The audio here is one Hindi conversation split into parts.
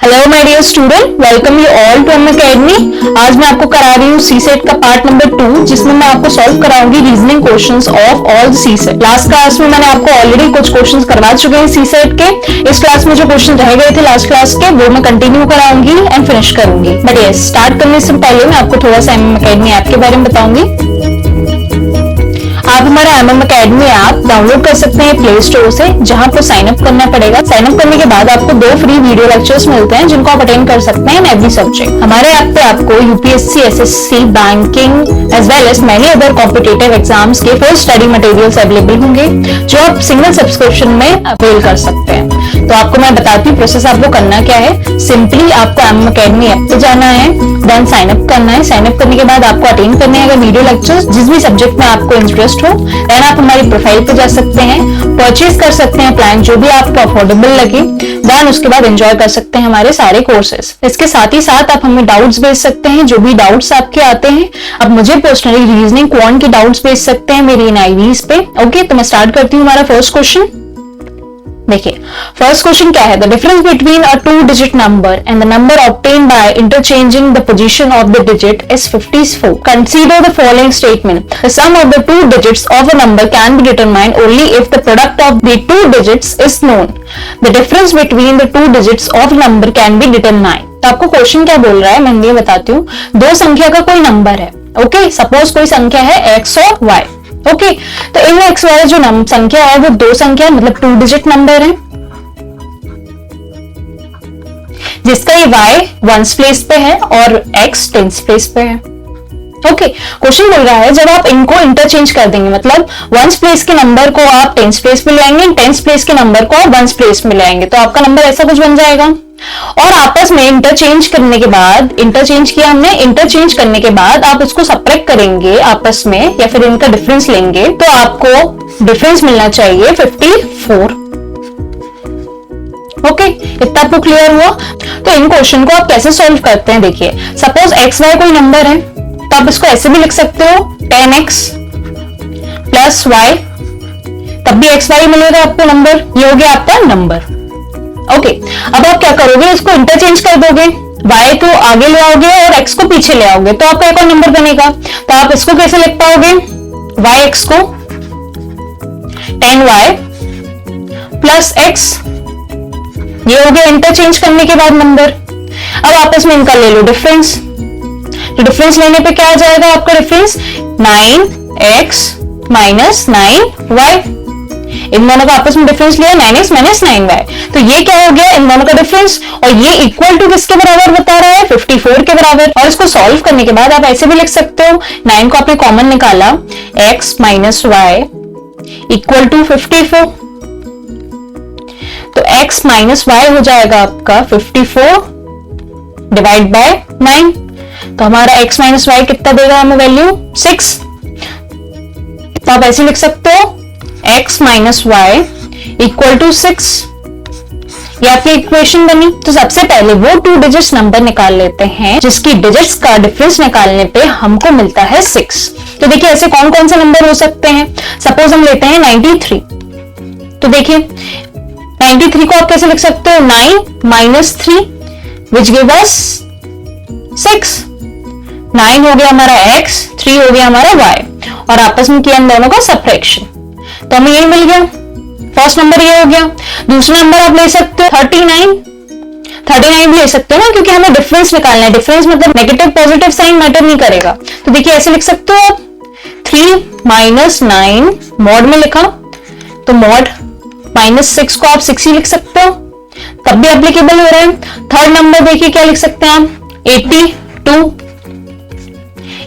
Hello my dear student, welcome you all to academy. आज मैं आपको करा रही हूँ सीसेट का पार्ट नंबर 2, जिसमें मैं आपको सॉल्व कराऊंगी reasoning questions of all CSAT. Last class में मैंने आपको ऑलरेडी कुछ क्वेश्चंस करवा चुके हैं सीसेट के। इस क्लास में जो क्वेश्चन रह गए थे लास्ट क्लास के, वो मैं कंटिन्यू कराऊंगी एंड फिनिश करूंगी। बट यस, स्टार्ट करने से पहले मैं आपको थोड़ा सा अकेडमी ऐप के बारे में बताऊंगी। आप हमारा अकेडमी ऐप डाउनलोड कर सकते हैं प्ले स्टोर से, जहां आपको साइन अप करना पड़ेगा। साइन अप करने के बाद आपको 2 फ्री वीडियो लेक्चर्स मिलते हैं, जिनको आप अटेंड कर सकते हैं इन एवरी सब्जेक्ट। हमारे ऐप पे आपको UPSC, SSC, banking as well as many other competitive exams के फुल स्टडी मटेरियल्स अवेलेबल होंगे, जो आप सिंगल सब्सक्रिप्शन में अवेल कर सकते हैं। तो आपको मैं बताती हूँ प्रोसेस आपको करना क्या है। सिंपली आपको अकेडमी ऐप पे जाना है, देन साइन अप करना है। साइन अप करने के बाद आपको अटेंड करने हैं वीडियो लेक्चर्स, जिस भी सब्जेक्ट में आपको इंटरेस्ट हो। देन आप हमारी प्रोफाइल पे जा सकते हैं, परचेज कर सकते हैं प्लान जो भी आपको अफोर्डेबल लगे। देन उसके बाद एंजॉय कर सकते हैं हमारे सारे कोर्सेज। इसके साथ ही साथ आप हमें डाउट्स भेज सकते हैं, जो भी डाउट्स आपके आते हैं। आप मुझे पर्सनली रीजनिंग क्वांट के डाउट्स भेज सकते हैं मेरी इन आईडीज पे। ओके, तो मैं स्टार्ट करती हूँ हमारा फर्स्ट क्वेश्चन। देखिए, फर्स्ट क्वेश्चन क्या है। The difference between a 2 digit number and the number obtained by interchanging the position of the digit is 54. Consider the following statement. The sum of the 2 digits of a number can be determined only if the product of the 2 digits is known. The difference between the 2 digits of number can be determined. तो आपको क्वेश्चन क्या बोल रहा है, मैं ये बताती हूँ। 2 संख्या का कोई नंबर है। ओके, सपोज कोई संख्या है x और y। ओके, तो इन एक्स वाई जो संख्या है वो 2 संख्या मतलब 2 डिजिट नंबर है, जिसका ये y 1s प्लेस पे है और x 10s प्लेस पे है। ओके, क्वेश्चन बोल रहा है जब आप इनको इंटरचेंज कर देंगे, मतलब 1s प्लेस के नंबर को आप 10s प्लेस पे ले आएंगे, 10s प्लेस के नंबर को आप 1s प्लेस में ले आएंगे, तो आपका नंबर ऐसा कुछ बन जाएगा। और आपस में इंटरचेंज करने के बाद, इंटरचेंज किया हमने, इंटरचेंज करने के बाद आप इसको सबट्रैक्ट करेंगे आपस में, या फिर इनका डिफरेंस लेंगे, तो आपको डिफरेंस मिलना चाहिए 54। ओके, इतना आपको क्लियर हुआ। तो इन क्वेश्चन को आप कैसे सॉल्व करते हैं, देखिए। सपोज एक्स वाई कोई नंबर है, तो आप इसको ऐसे भी लिख सकते हो 10x प्लस वाई, तब भी एक्स वाई मिलेगा आपको नंबर। ये हो गया आपका नंबर। ओके, अब आप क्या करोगे, इसको इंटरचेंज कर दोगे, y को आगे ले आओगे और x को पीछे ले आओगे, तो आपका एक और नंबर बनेगा। तो आप इसको कैसे लिख पाओगे, yx को 10y प्लस x, ये हो गया इंटरचेंज करने के बाद नंबर। अब आपस में इनका ले लो डिफरेंस। तो डिफरेंस लेने पे क्या आ जाएगा आपका डिफरेंस, 9x माइनस 9y। इन दोनों का आपस में डिफरेंस लिया 9x माइनस 9y, तो ये क्या हो गया इन दोनों का डिफरेंस, और ये इक्वल टू किसके बराबर बता रहा है, 54 के बराबर। और इसको सॉल्व करने के बाद आप ऐसे भी लिख सकते हो, 9 को आपने कॉमन निकाला, x minus y equal to 54, तो x माइनस y हो जाएगा आपका 54 डिवाइड बाय 9। तो हमारा x माइनस y कितना देगा हमें वैल्यू, 6। तो आप ऐसे लिख सकते हो x minus y equal to 6। ये आपकी इक्वेशन बनी। तो सबसे पहले वो 2 डिजिट्स नंबर निकाल लेते हैं, जिसकी डिजिट्स का डिफरेंस निकालने पे हमको मिलता है 6। तो देखिए ऐसे कौन कौन से नंबर हो सकते हैं। सपोज हम लेते हैं 93। तो देखिए 93 को आप कैसे लिख सकते हो, 9 माइनस 3 विच गिव अस 6। 9 हो गया हमारा x, 3 हो गया हमारा y, और आपस में किया इन दोनों का सबट्रैक्शन, तो हमें ये मिल गया। फर्स्ट नंबर ये हो गया। दूसरा नंबर आप ले सकते हो 39 भी ले सकते हो ना, क्योंकि हमें डिफरेंस निकालना है। डिफरेंस मतलब नेगेटिव पॉजिटिव साइन मैटर नहीं करेगा। तो देखिए ऐसे लिख सकते हो आप 3 माइनस 9 मॉड में लिखा, तो मॉड माइनस 6 को आप 6 ही लिख सकते हो, तब भी एप्लीकेबल हो रहा है। थर्ड नंबर देखिए क्या लिख सकते हैं आप, 82।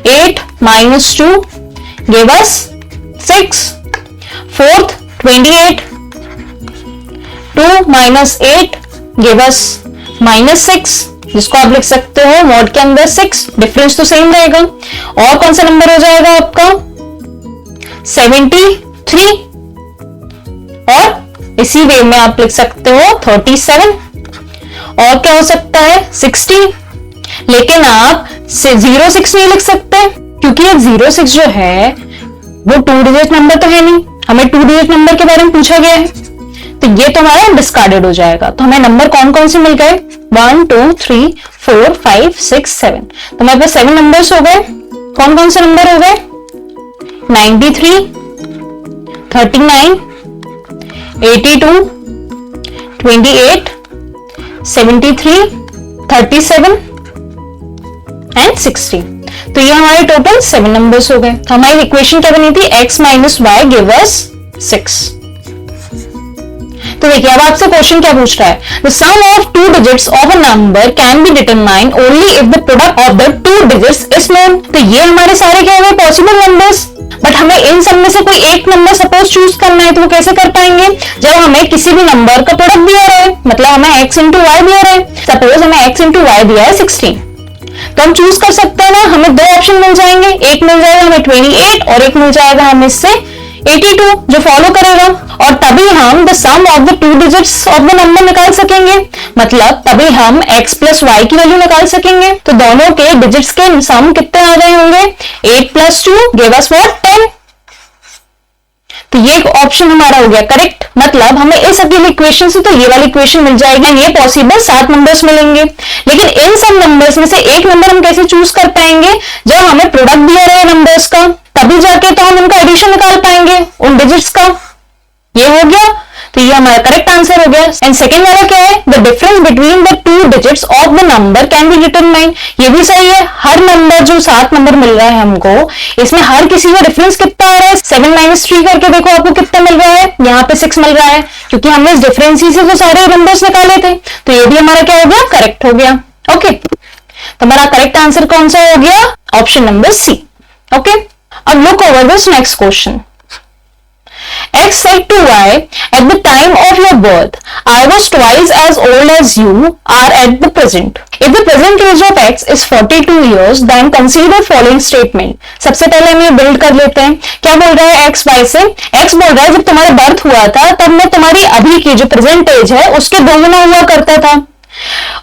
8 minus 2 give us 6। Fourth 28, 2 minus 8 give us minus 6, जिसको आप लिख सकते हो मॉड के अंदर 6। डिफरेंस तो सेम रहेगा। और कौन सा नंबर हो जाएगा आपका, 73, और इसी वे में आप लिख सकते हो 37। और क्या हो सकता है 60, लेकिन आप 06 नहीं लिख सकते, क्योंकि एक 06 जो है वो 2 डिजिट नंबर तो है नहीं, हमें 2 डिजिट नंबर के बारे में पूछा गया है। तो ये तो हमारा डिस्कार्डेड हो जाएगा। तो हमें नंबर कौन कौन से मिल गए, 1 2 3 4 5 6 7। तो हमारे पास 7 नंबर्स हो गए। कौन कौन से नंबर हो गए, 93, 39, 82, 28, 73, 37 एंड 60। तो ये हमारे टोटल 7 नंबर्स हो गए। तो हमारी इक्वेशन क्या बनी थी, x minus y give us 6। तो देखिए अब आपसे क्वेश्चन क्या पूछ रहा है, the sum of two digits of a number can be determined only if the product of the two digits is known. तो ये हमारे सारे क्या हुए, पॉसिबल नंबर्स, बट हमें इन सब में से कोई एक नंबर सपोज चूज करना है। तो वो कैसे कर पाएंगे, जब हमें किसी भी नंबर का प्रोडक्ट दिया रहे, मतलब हमें x इंटू वाई दिया रहे, सपोज हमें x इंटू वाई दिया है 16, तो हम चूज कर सकते हैं ना, हमें दो ऑप्शन मिल जाएंगे, एक मिल जाएगा हमें 28 और एक मिल जाएगा हमें इससे 82 जो फॉलो करेगा, और तभी हम the sum of the two digits of the number निकाल सकेंगे, मतलब तभी हम x प्लस वाई की वैल्यू निकाल सकेंगे। तो दोनों के डिजिट्स के सम कितने आ रहे होंगे, 8 प्लस 2 गिव अस व्हाट 10। तो ये ऑप्शन हमारा हो गया करेक्ट, मतलब हमें इस अगली इक्वेशन से तो ये वाली इक्वेशन मिल जाएगी, ये पॉसिबल 7 नंबर्स मिलेंगे। लेकिन इन सब नंबर्स में से एक नंबर हम कैसे चूज कर पाएंगे, जब हमें प्रोडक्ट दिया रहे नंबर्स का, तभी जाके तो हम उनका एडिशन निकाल पाएंगे उन डिजिट्स का। ये हो गया, तो ये हमारा करेक्ट आंसर हो गया। एंड सेकंड वाला क्या है, the difference between the two digits of the number can be determined. ये भी सही है, हर नंबर जो 7 नंबर मिल रहा है हमको, इसमें हर किसी का डिफरेंस कितना आ रहा है, 7 माइनस 3 करके देखो आपको कितना मिल रहा है, यहाँ पे 6 मिल रहा है, क्योंकि हमने इस डिफरेंस ही से तो सारे नंबर्स निकाले थे। तो ये भी हमारा क्या हो गया, करेक्ट हो गया। ओके, तो हमारा करेक्ट आंसर कौन सा हो गया, ऑप्शन नंबर सी। ओके, अब look over this next question. X said to Y, at the time of your birth, I was twice as old as you are at the present. If the present age of X is 42 years, then consider following statement. सबसे पहले हम ये बिल्ड कर लेते हैं। क्या बोल रहा है X Y से, X बोल रहा है जब तुम्हारा बर्थ हुआ था तब मैं तुम्हारी अभी की जो प्रेजेंट एज है उसके दोगुना हुआ करता था,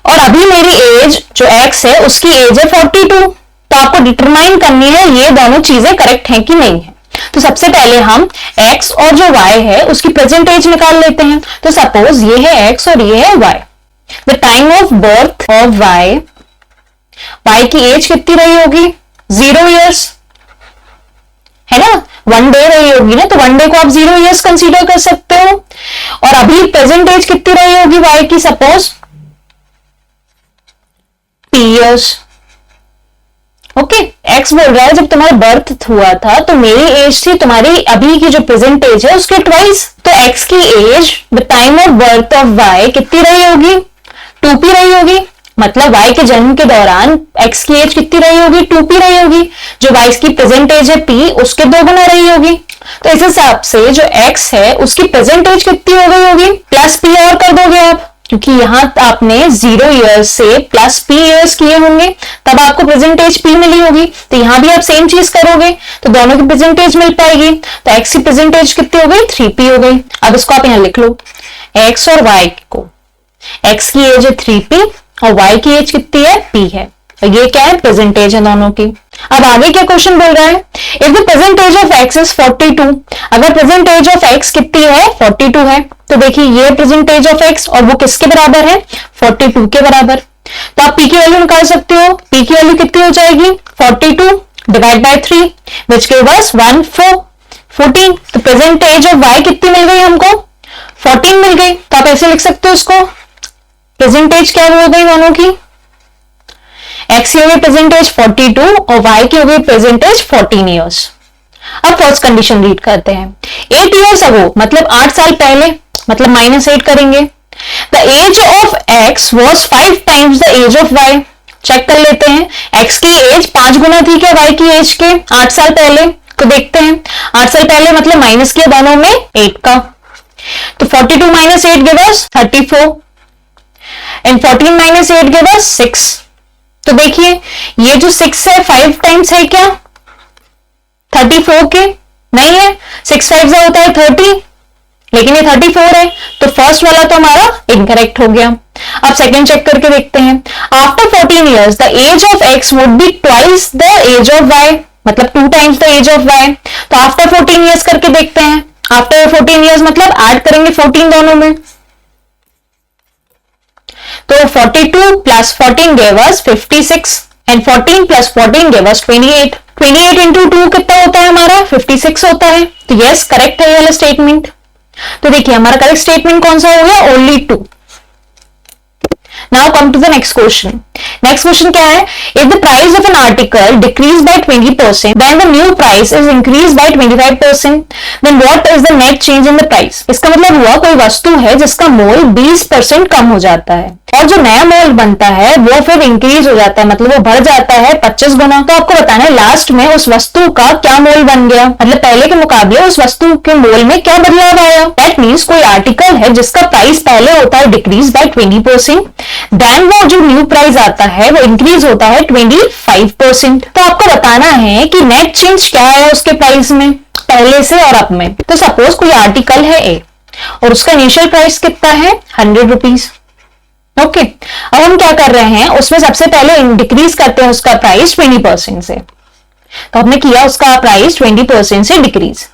और अभी मेरी एज जो X है उसकी एज है 42। तो आपको डिटरमाइन करनी है ये दोनों चीजें करेक्ट हैं कि नहीं है। तो सबसे पहले हम x और जो y है उसकी प्रेजेंट एज निकाल लेते हैं। तो सपोज ये है x और ये है y। The time of birth of y की एज कितनी रही होगी, 0 इयर्स है ना, 1 डे रही होगी ना, तो 1 डे को आप 0 इयर्स कंसीडर कर सकते हो। और अभी प्रेजेंट एज कितनी रही होगी y की, suppose p years. Okay, x बोल रहा है जब तुम्हारा बर्थ हुआ था तो मेरी एज थी तुम्हारी अभी की जो प्रेजेंट एज है उसके ट्वाइस। तो एक्स की age the time of birth of y कितनी रही होगी, 2p रही होगी, मतलब वाई के जन्म के दौरान एक्स की एज कितनी रही होगी, 2p रही होगी। जो वाई की प्रेजेंट एज है p, उसके दोगुना रही होगी। तो इस हिसाब से जो एक्स है उसकी प्रेजेंट एज कितनी हो गई होगी, प्लस p और कर दोगे आप, क्योंकि यहां आपने 0 इयर्स से प्लस p इयर्स किए होंगे तब आपको प्रेजेंट एज p मिली होगी। तो यहां भी आप सेम चीज करोगे तो दोनों की प्रेजेंट एज मिल पाएगी। तो x की प्रेजेंट एज कितनी हो गई, 3p हो गई। अब इसको आप यहां लिख लो, x और y को, x की एज है 3p और y की एज कितनी है, p है। और ये क्या है, प्रेजेंट एज है दोनों की। अब आगे क्या क्वेश्चन बोल रहा है, if the present age of x is 42, अगर प्रेजेंट एज ऑफ x कितनी है, 42 है, तो देखिए ये प्रेजेंट एज ऑफ x और वो किसके बराबर है, 42 के बराबर। तो आप p की वैल्यू निकाल सकते हो, p की वैल्यू कितनी हो जाएगी, 42 divide by 3 which give us 14। तो प्रेजेंट एज ऑफ y कितनी मिल गई हमको, 14 मिल गई। तो आप ऐसे लिख सकते हो इसको, प्रेजेंट एज क्या हो गई दोनों की, x की हो गई प्रेजेंट एज 42 और y की हो गई प्रेजेंट एज 14 ईयर्स। अब फर्स्ट कंडीशन रीड करते हैं, 8 ईयर्स अगो मतलब 8 साल पहले, मतलब -8 करेंगे। The age of x was 5 times the age of y। Check कर लेते हैं, x की एज 5 गुना थी क्या y की एज के 8 साल पहले, तो देखते हैं 8 साल पहले मतलब माइनस किया दोनों में 8 का, तो 42 minus 8 give us 34 and 14 minus 8 give us 6। तो देखिए ये जो 6 है 5 टाइम्स है क्या 34 के, नहीं है, 6 5 होता है 30, लेकिन ये 34 है, तो फर्स्ट वाला तो हमारा इनकरेक्ट हो गया। अब सेकंड चेक करके देखते हैं, after 14 years the age of x would be twice the age of y, मतलब 2 times the age of y। तो आफ्टर 14 इयर्स करके देखते हैं, आफ्टर 14 ईयर्स मतलब ऐड करेंगे 14 दोनों में, तो 42 plus 14 gave us 56 and 14 plus 14 gave us 28. 28 into 2 कितना होता है हमारा 56 होता है। तो यस करेक्ट है ये वाला स्टेटमेंट। तो देखिए हमारा करेक्ट स्टेटमेंट कौन सा हो गया, only 2। Now come to the next question. Next question क्या है, if the price of an article decreased by 20%, then the new price is increased by 25%, then what is the net change in the price? इसका मतलब हुआ कोई वस्तु है जिसका मोल 20% कम हो जाता है और जो नया मोल बनता है वो फिर इंक्रीज हो जाता है, मतलब वो बढ़ जाता है 25 गुना। तो आपको बताना है लास्ट में उस वस्तु का क्या मोल बन गया, मतलब पहले के मुकाबले उस वस्तु के मोल में क्या बदलाव आया। दैट मीन्स कोई आर्टिकल है जिसका प्राइस पहले होता है डिक्रीज बाय 20%, देन वो जो न्यू प्राइस आता है वो इंक्रीज होता है 25%। तो आपको बताना है कि नेट चेंज क्या है उसके प्राइस में पहले से और अब में। तो सपोज कोई आर्टिकल है ए और उसका इनिशियल प्राइस कितना है 100 रुपीज। ओके, अब हम क्या कर रहे हैं, उसमें सबसे पहले डिक्रीज करते हैं उसका प्राइस 20% से। तो हमने किया उसका प्राइस 20% से डिक्रीज,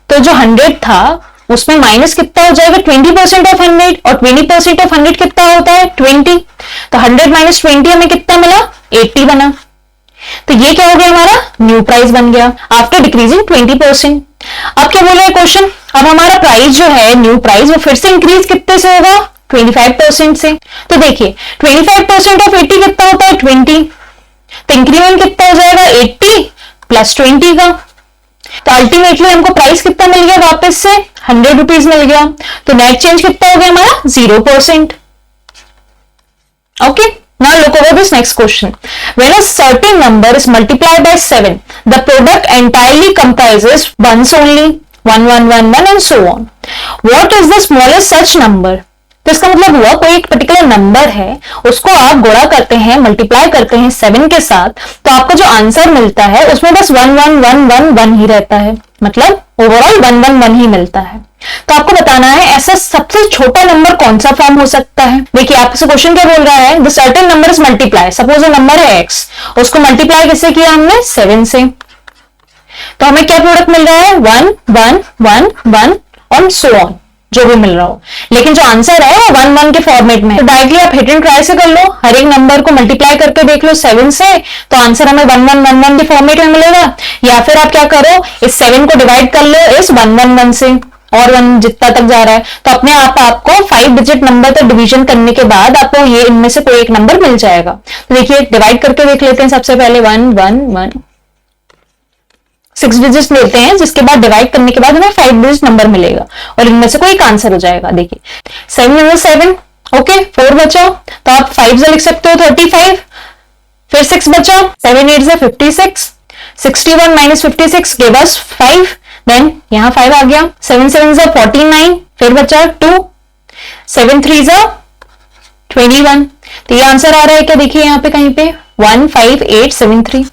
तो जो 100 था उसमें माइनस कितना हो जाएगा 20% ऑफ 100, और 20% ऑफ 100 कितना होता है 20। तो 100 माइनस 20 हमें कितना मिला 80 बना। तो ये क्या हो गया हमारा न्यू प्राइस बन गया आफ्टर डिक्रीजिंग 20%। अब क्या बोल रहा है क्वेश्चन, अब हमारा प्राइस जो है न्यू प्राइस वो फिर से इंक्रीज कितने से होगा 25% से। तो देखिए 25% ऑफ 80 कितना होता है 20, तो इंक्रीमेंट कितना हो जाएगा 80 प्लस 20 का। तो अल्टीमेटली हमको प्राइस कितना मिल गया वापस से 100 रुपीज मिल गया। तो नेट चेंज कितना हो गया हमारा 0%। Okay, now look over this next question. When a certain number is multiplied by 7, the product entirely comprises ones only, 1 1 1 1 and so on. What is the smallest such number? तो इसका मतलब हुआ कोई एक पर्टिकुलर नंबर है उसको आप गुणा करते हैं मल्टीप्लाई करते हैं 7 के साथ, तो आपको जो आंसर मिलता है उसमें बस 1 1 1 1 1 ही रहता है, मतलब ओवरऑल 1 1 1 ही मिलता है। तो आपको बताना है ऐसा सबसे छोटा नंबर कौन सा फॉर्म हो सकता है। देखिए आपसे क्वेश्चन क्या बोल रहा है, the certain number is multiply, suppose वो नंबर है x, उसको मल्टीप्लाई किससे किया हमने 7 से, तो हमें क्या प्रोडक्ट मिल रहा है 1 1 1 1 और सो ऑन जो भी मिल रहा हो, लेकिन जो आंसर है वो 1 1 के फॉर्मेट में। तो डायरेक्टली आप हिट एंड ट्राई से कर लो, हर एक नंबर को मल्टीप्लाई करके देख लो 7 से, तो आंसर हमें 1 1 1 1 के फॉर्मेट में मिलेगा। या फिर आप क्या करो इस 7 को डिवाइड कर लो इस 1 1 1 से, और 1 जितना तक जा रहा है, तो अपने आप आपको 5 डिजिट नंबर तक डिवीजन करने के बाद आपको ये इनमें से कोई एक नंबर मिल जाएगा। तो देखिए डिवाइड करके देख लेते हैं, सबसे पहले 1 1 1 6 डिजिट लेते हैं, जिसके बाद डिवाइड करने के बाद हमें 5 डिजिट नंबर मिलेगा और इनमें से कोई एक आंसर हो जाएगा। देखिए 7 7 ओके 4 बचा, तो आप 5 से लिख सकते हो 35, फिर 6 बचा 7 8 से 56, 61 माइनस 56 गिव अस 5, देन यहां 5 आ गया, 7 7 से 49, फिर बचा 2, 7 3 से 21। तो ये आंसर आ रहा है क्या, देखिए यहाँ पे कहीं पे 15873,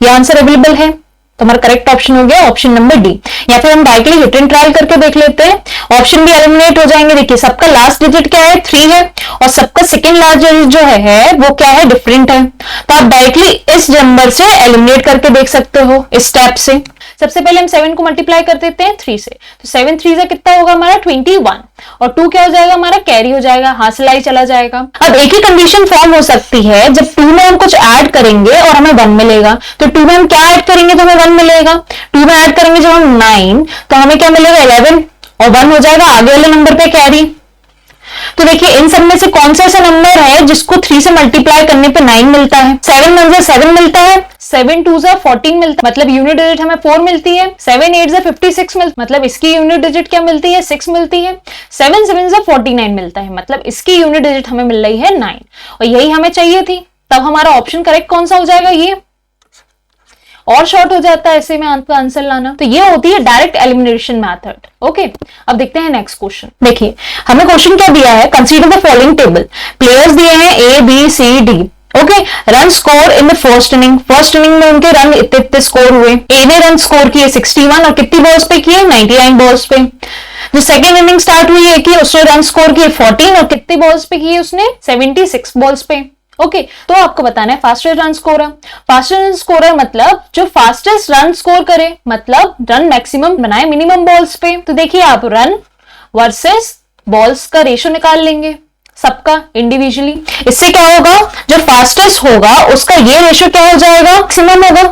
ये आंसर अवेलेबल है। तो हमारा करेक्ट ऑप्शन हो गया ऑप्शन नंबर डी। या फिर हम डायरेक्टली हिट एंड ट्रायल करके देख लेते हैं, ऑप्शन भी एलिमिनेट हो जाएंगे। देखिए सबका लास्ट डिजिट क्या है 3 है और सबका सेकंड लास्ट डिजिट जो है वो क्या है डिफरेंट है, तो आप डायरेक्टली इस नंबर से एलिमिनेट करके देख सकते हो इस स्टेप से। सबसे पहले हम 7 को मल्टीप्लाई कर देते हैं 3 से, तो 7 3 से कितना होगा हमारा 21, और 2 क्या हो जाएगा हमारा कैरी हो जाएगा, हासिलाई चला जाएगा। अब एक ही कंडीशन फॉर्म हो सकती है जब 2 में हम कुछ ऐड करेंगे और हमें 1 मिलेगा, तो 2 में हम क्या ऐड करेंगे तो हमें 1 मिलेगा, 2 में ऐड करेंगे जब हम 9 तो हमें क्या मिलेगा 11 और 1 हो जाएगा आगे वाले नंबर पे कैरी। तो देखिए इन सब में से कौन सा ऐसा नंबर है जिसको 3 से मल्टीप्लाई करने पे 9 मिलता है, 7 1 से 7 मिलता है, 7 2 से 14 मिलता है, मतलब यूनिट डिजिट हमें 4 मिलती है, 7 8 से 56 मिलता है, मतलब इसकी यूनिट डिजिट क्या मिलती है 6 मिलती है, 7 7 से 49 मिलता है, मतलब इसकी यूनिट डिजिट हमें मिल रही है 9, और यही हमें चाहिए थी। तब हमारा ऑप्शन करेक्ट कौन सा हो जाएगा, ये और शॉर्ट हो जाता है ऐसे में आपका आंसर लाना। तो ये होती है डायरेक्ट एलिमिनेशन मेथड। ओके, अब देखते हैं नेक्स्ट क्वेश्चन। देखिए हमें क्वेश्चन क्या दिया है, consider the following table, players दिए हैं A B C D. Okay, run score in the first inning, first inning में उनके रन इतने स्कोर हुए, ए ने रन स्कोर किए 61 और कितनी बॉल्स पे किए 99 बॉल्स पे। जो सेकंड इनिंग स्टार्ट हुई है कि उसने रन स्कोर किए 14 और कितनी बॉल्स पे किए उसने 76 बॉल्स पे। ओके तो आपको बताना है fastest run scorer. Fastest run scorer मतलब जो फास्टेस्ट रन स्कोर करे, मतलब रन मैक्सिमम बनाए मिनिमम बॉल्स पे। तो देखिए आप रन वर्सेस बॉल्स का रेशो निकाल लेंगे सबका इंडिविजुअली। इससे क्या होगा, जो फास्टेस्ट होगा उसका ये रेशो क्या हो जाएगा, मैक्सिमम होगा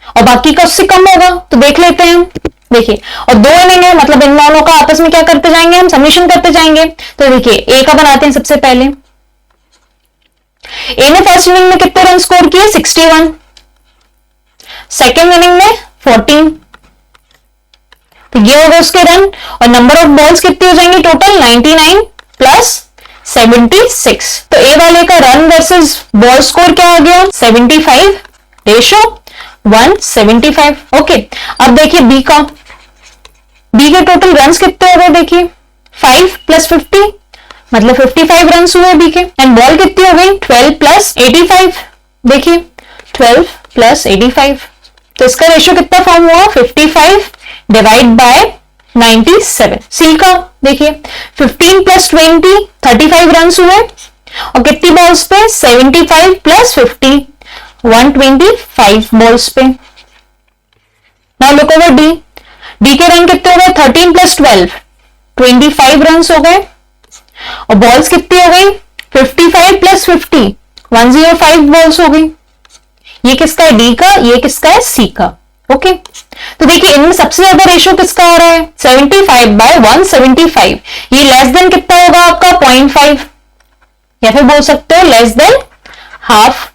और बाकी का उससे कम होगा। तो देख लेते हैं हम। देखिए और दो इनिंग है, मतलब इन दोनों का आपस में क्या करते जाएंगे, हम सबमिशन करते जाएंगे। तो देखिए ए का बनाते हैं सबसे पहले। ए ने फर्स्ट इनिंग में कितने रन स्कोर किए, 61। सेकेंड इनिंग में 14। तो ये होगा उसके रन और नंबर ऑफ बॉल्स कितनी हो जाएंगी टोटल, 99 प्लस 76। तो ए वाले का रन वर्सेस बॉल स्कोर क्या आ गया, 75 रेशो 175। ओके अब देखिए बी का, बी के टोटल रन्स कितने हो गए, देखिए 5 प्लस 50 मतलब 55 रन हुए बी के। एंड बॉल कितनी हो गई, 12 प्लस 85। देखिए 12 प्लस 85, तो इसका रेशियो कितना फॉर्म हुआ, 55 डिवाइड बाय 97। सी का देखिए 15 प्लस 20 35 रन हुए और कितनी बॉल्स पे, 75 प्लस 50 125 बॉल्स पे। Now look over D. D के रन कितने हो गए, 13 प्लस 12 25 रन हो गए और बॉल्स कितनी हो गई, 55 प्लस 50 105 बॉल्स हो गई। ये किसका है, डी का, ये किसका है, सी का। ओके तो देखिए इनमें सबसे ज्यादा रेशियो किसका आ रहा है, 75 बाय 175। ये लेस देन कितना होगा आपका, 0.5 या फिर बोल सकते हो लेस देन हाफ।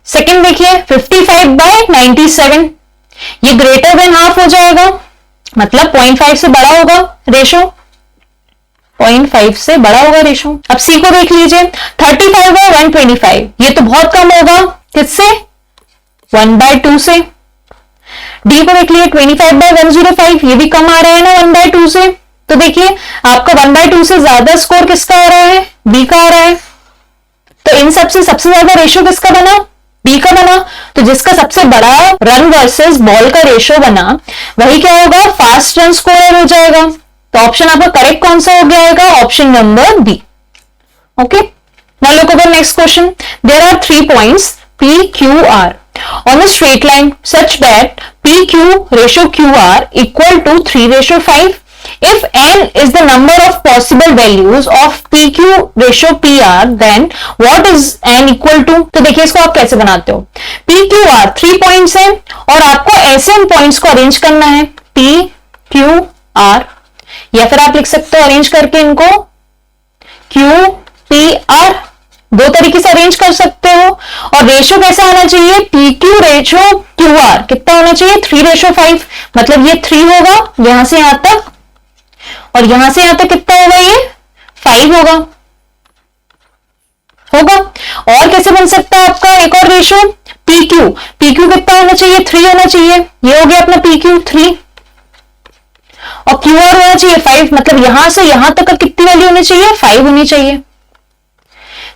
सेकंड देखिए 55 बाय 97, ये ग्रेटर देन हाफ हो जाएगा, मतलब 0.5 से बड़ा होगा रेशो, 0.5 से बड़ा होगा रेशो। अब सी को देख लीजिए 35 बाय 125, ये तो बहुत कम होगा, किससे, 1/2 से। डी को देख लीजिए 25 बाय 105, ये भी कम आ रहा है ना 1/2 से। तो देखिए आपका 1/2 से ज्यादा स्कोर किसका आ रहा है, बी का आ रहा है। तो इन सबसे सबसे ज्यादा रेशो किसका बना, बी का बना। तो जिसका सबसे बड़ा रन वर्सेस बॉल का रेशो बना वही क्या होगा, फास्ट रन स्कोरर हो जाएगा। तो ऑप्शन आपका करेक्ट कौन सा हो गया, option number B. Okay now look over next question. There are 3 points P, Q, R on a straight line such that PQ ratio QR equal to 3:5. If n is the number of possible values of PQ ratio PR, then what is n equal to? तो देखिए इसको आप कैसे बनाते हो, PQR 3 पॉइंट्स हैं और आपको ऐसे इन पॉइंट्स को अरेंज करना है, PQR, या फिर आप लिख सकते हो अरेंज करके इनको QPR, दो तरीके से अरेंज कर सकते हो। और रेशो कैसा आना चाहिए, PQ रेशो QR कितना होना चाहिए, 3:5, मतलब ये 3 होगा यहां से यहां तक और यहां से यहां तक कितना होगा, ये 5 होगा। और कैसे बन सकता है आपका एक और रेशो, PQ कितना होना चाहिए, 3 होना चाहिए, ये हो गया अपना PQ 3 और QR होना चाहिए 5, मतलब यहां से यहां तक का कितनी वैल्यू होनी चाहिए, 5 होनी चाहिए।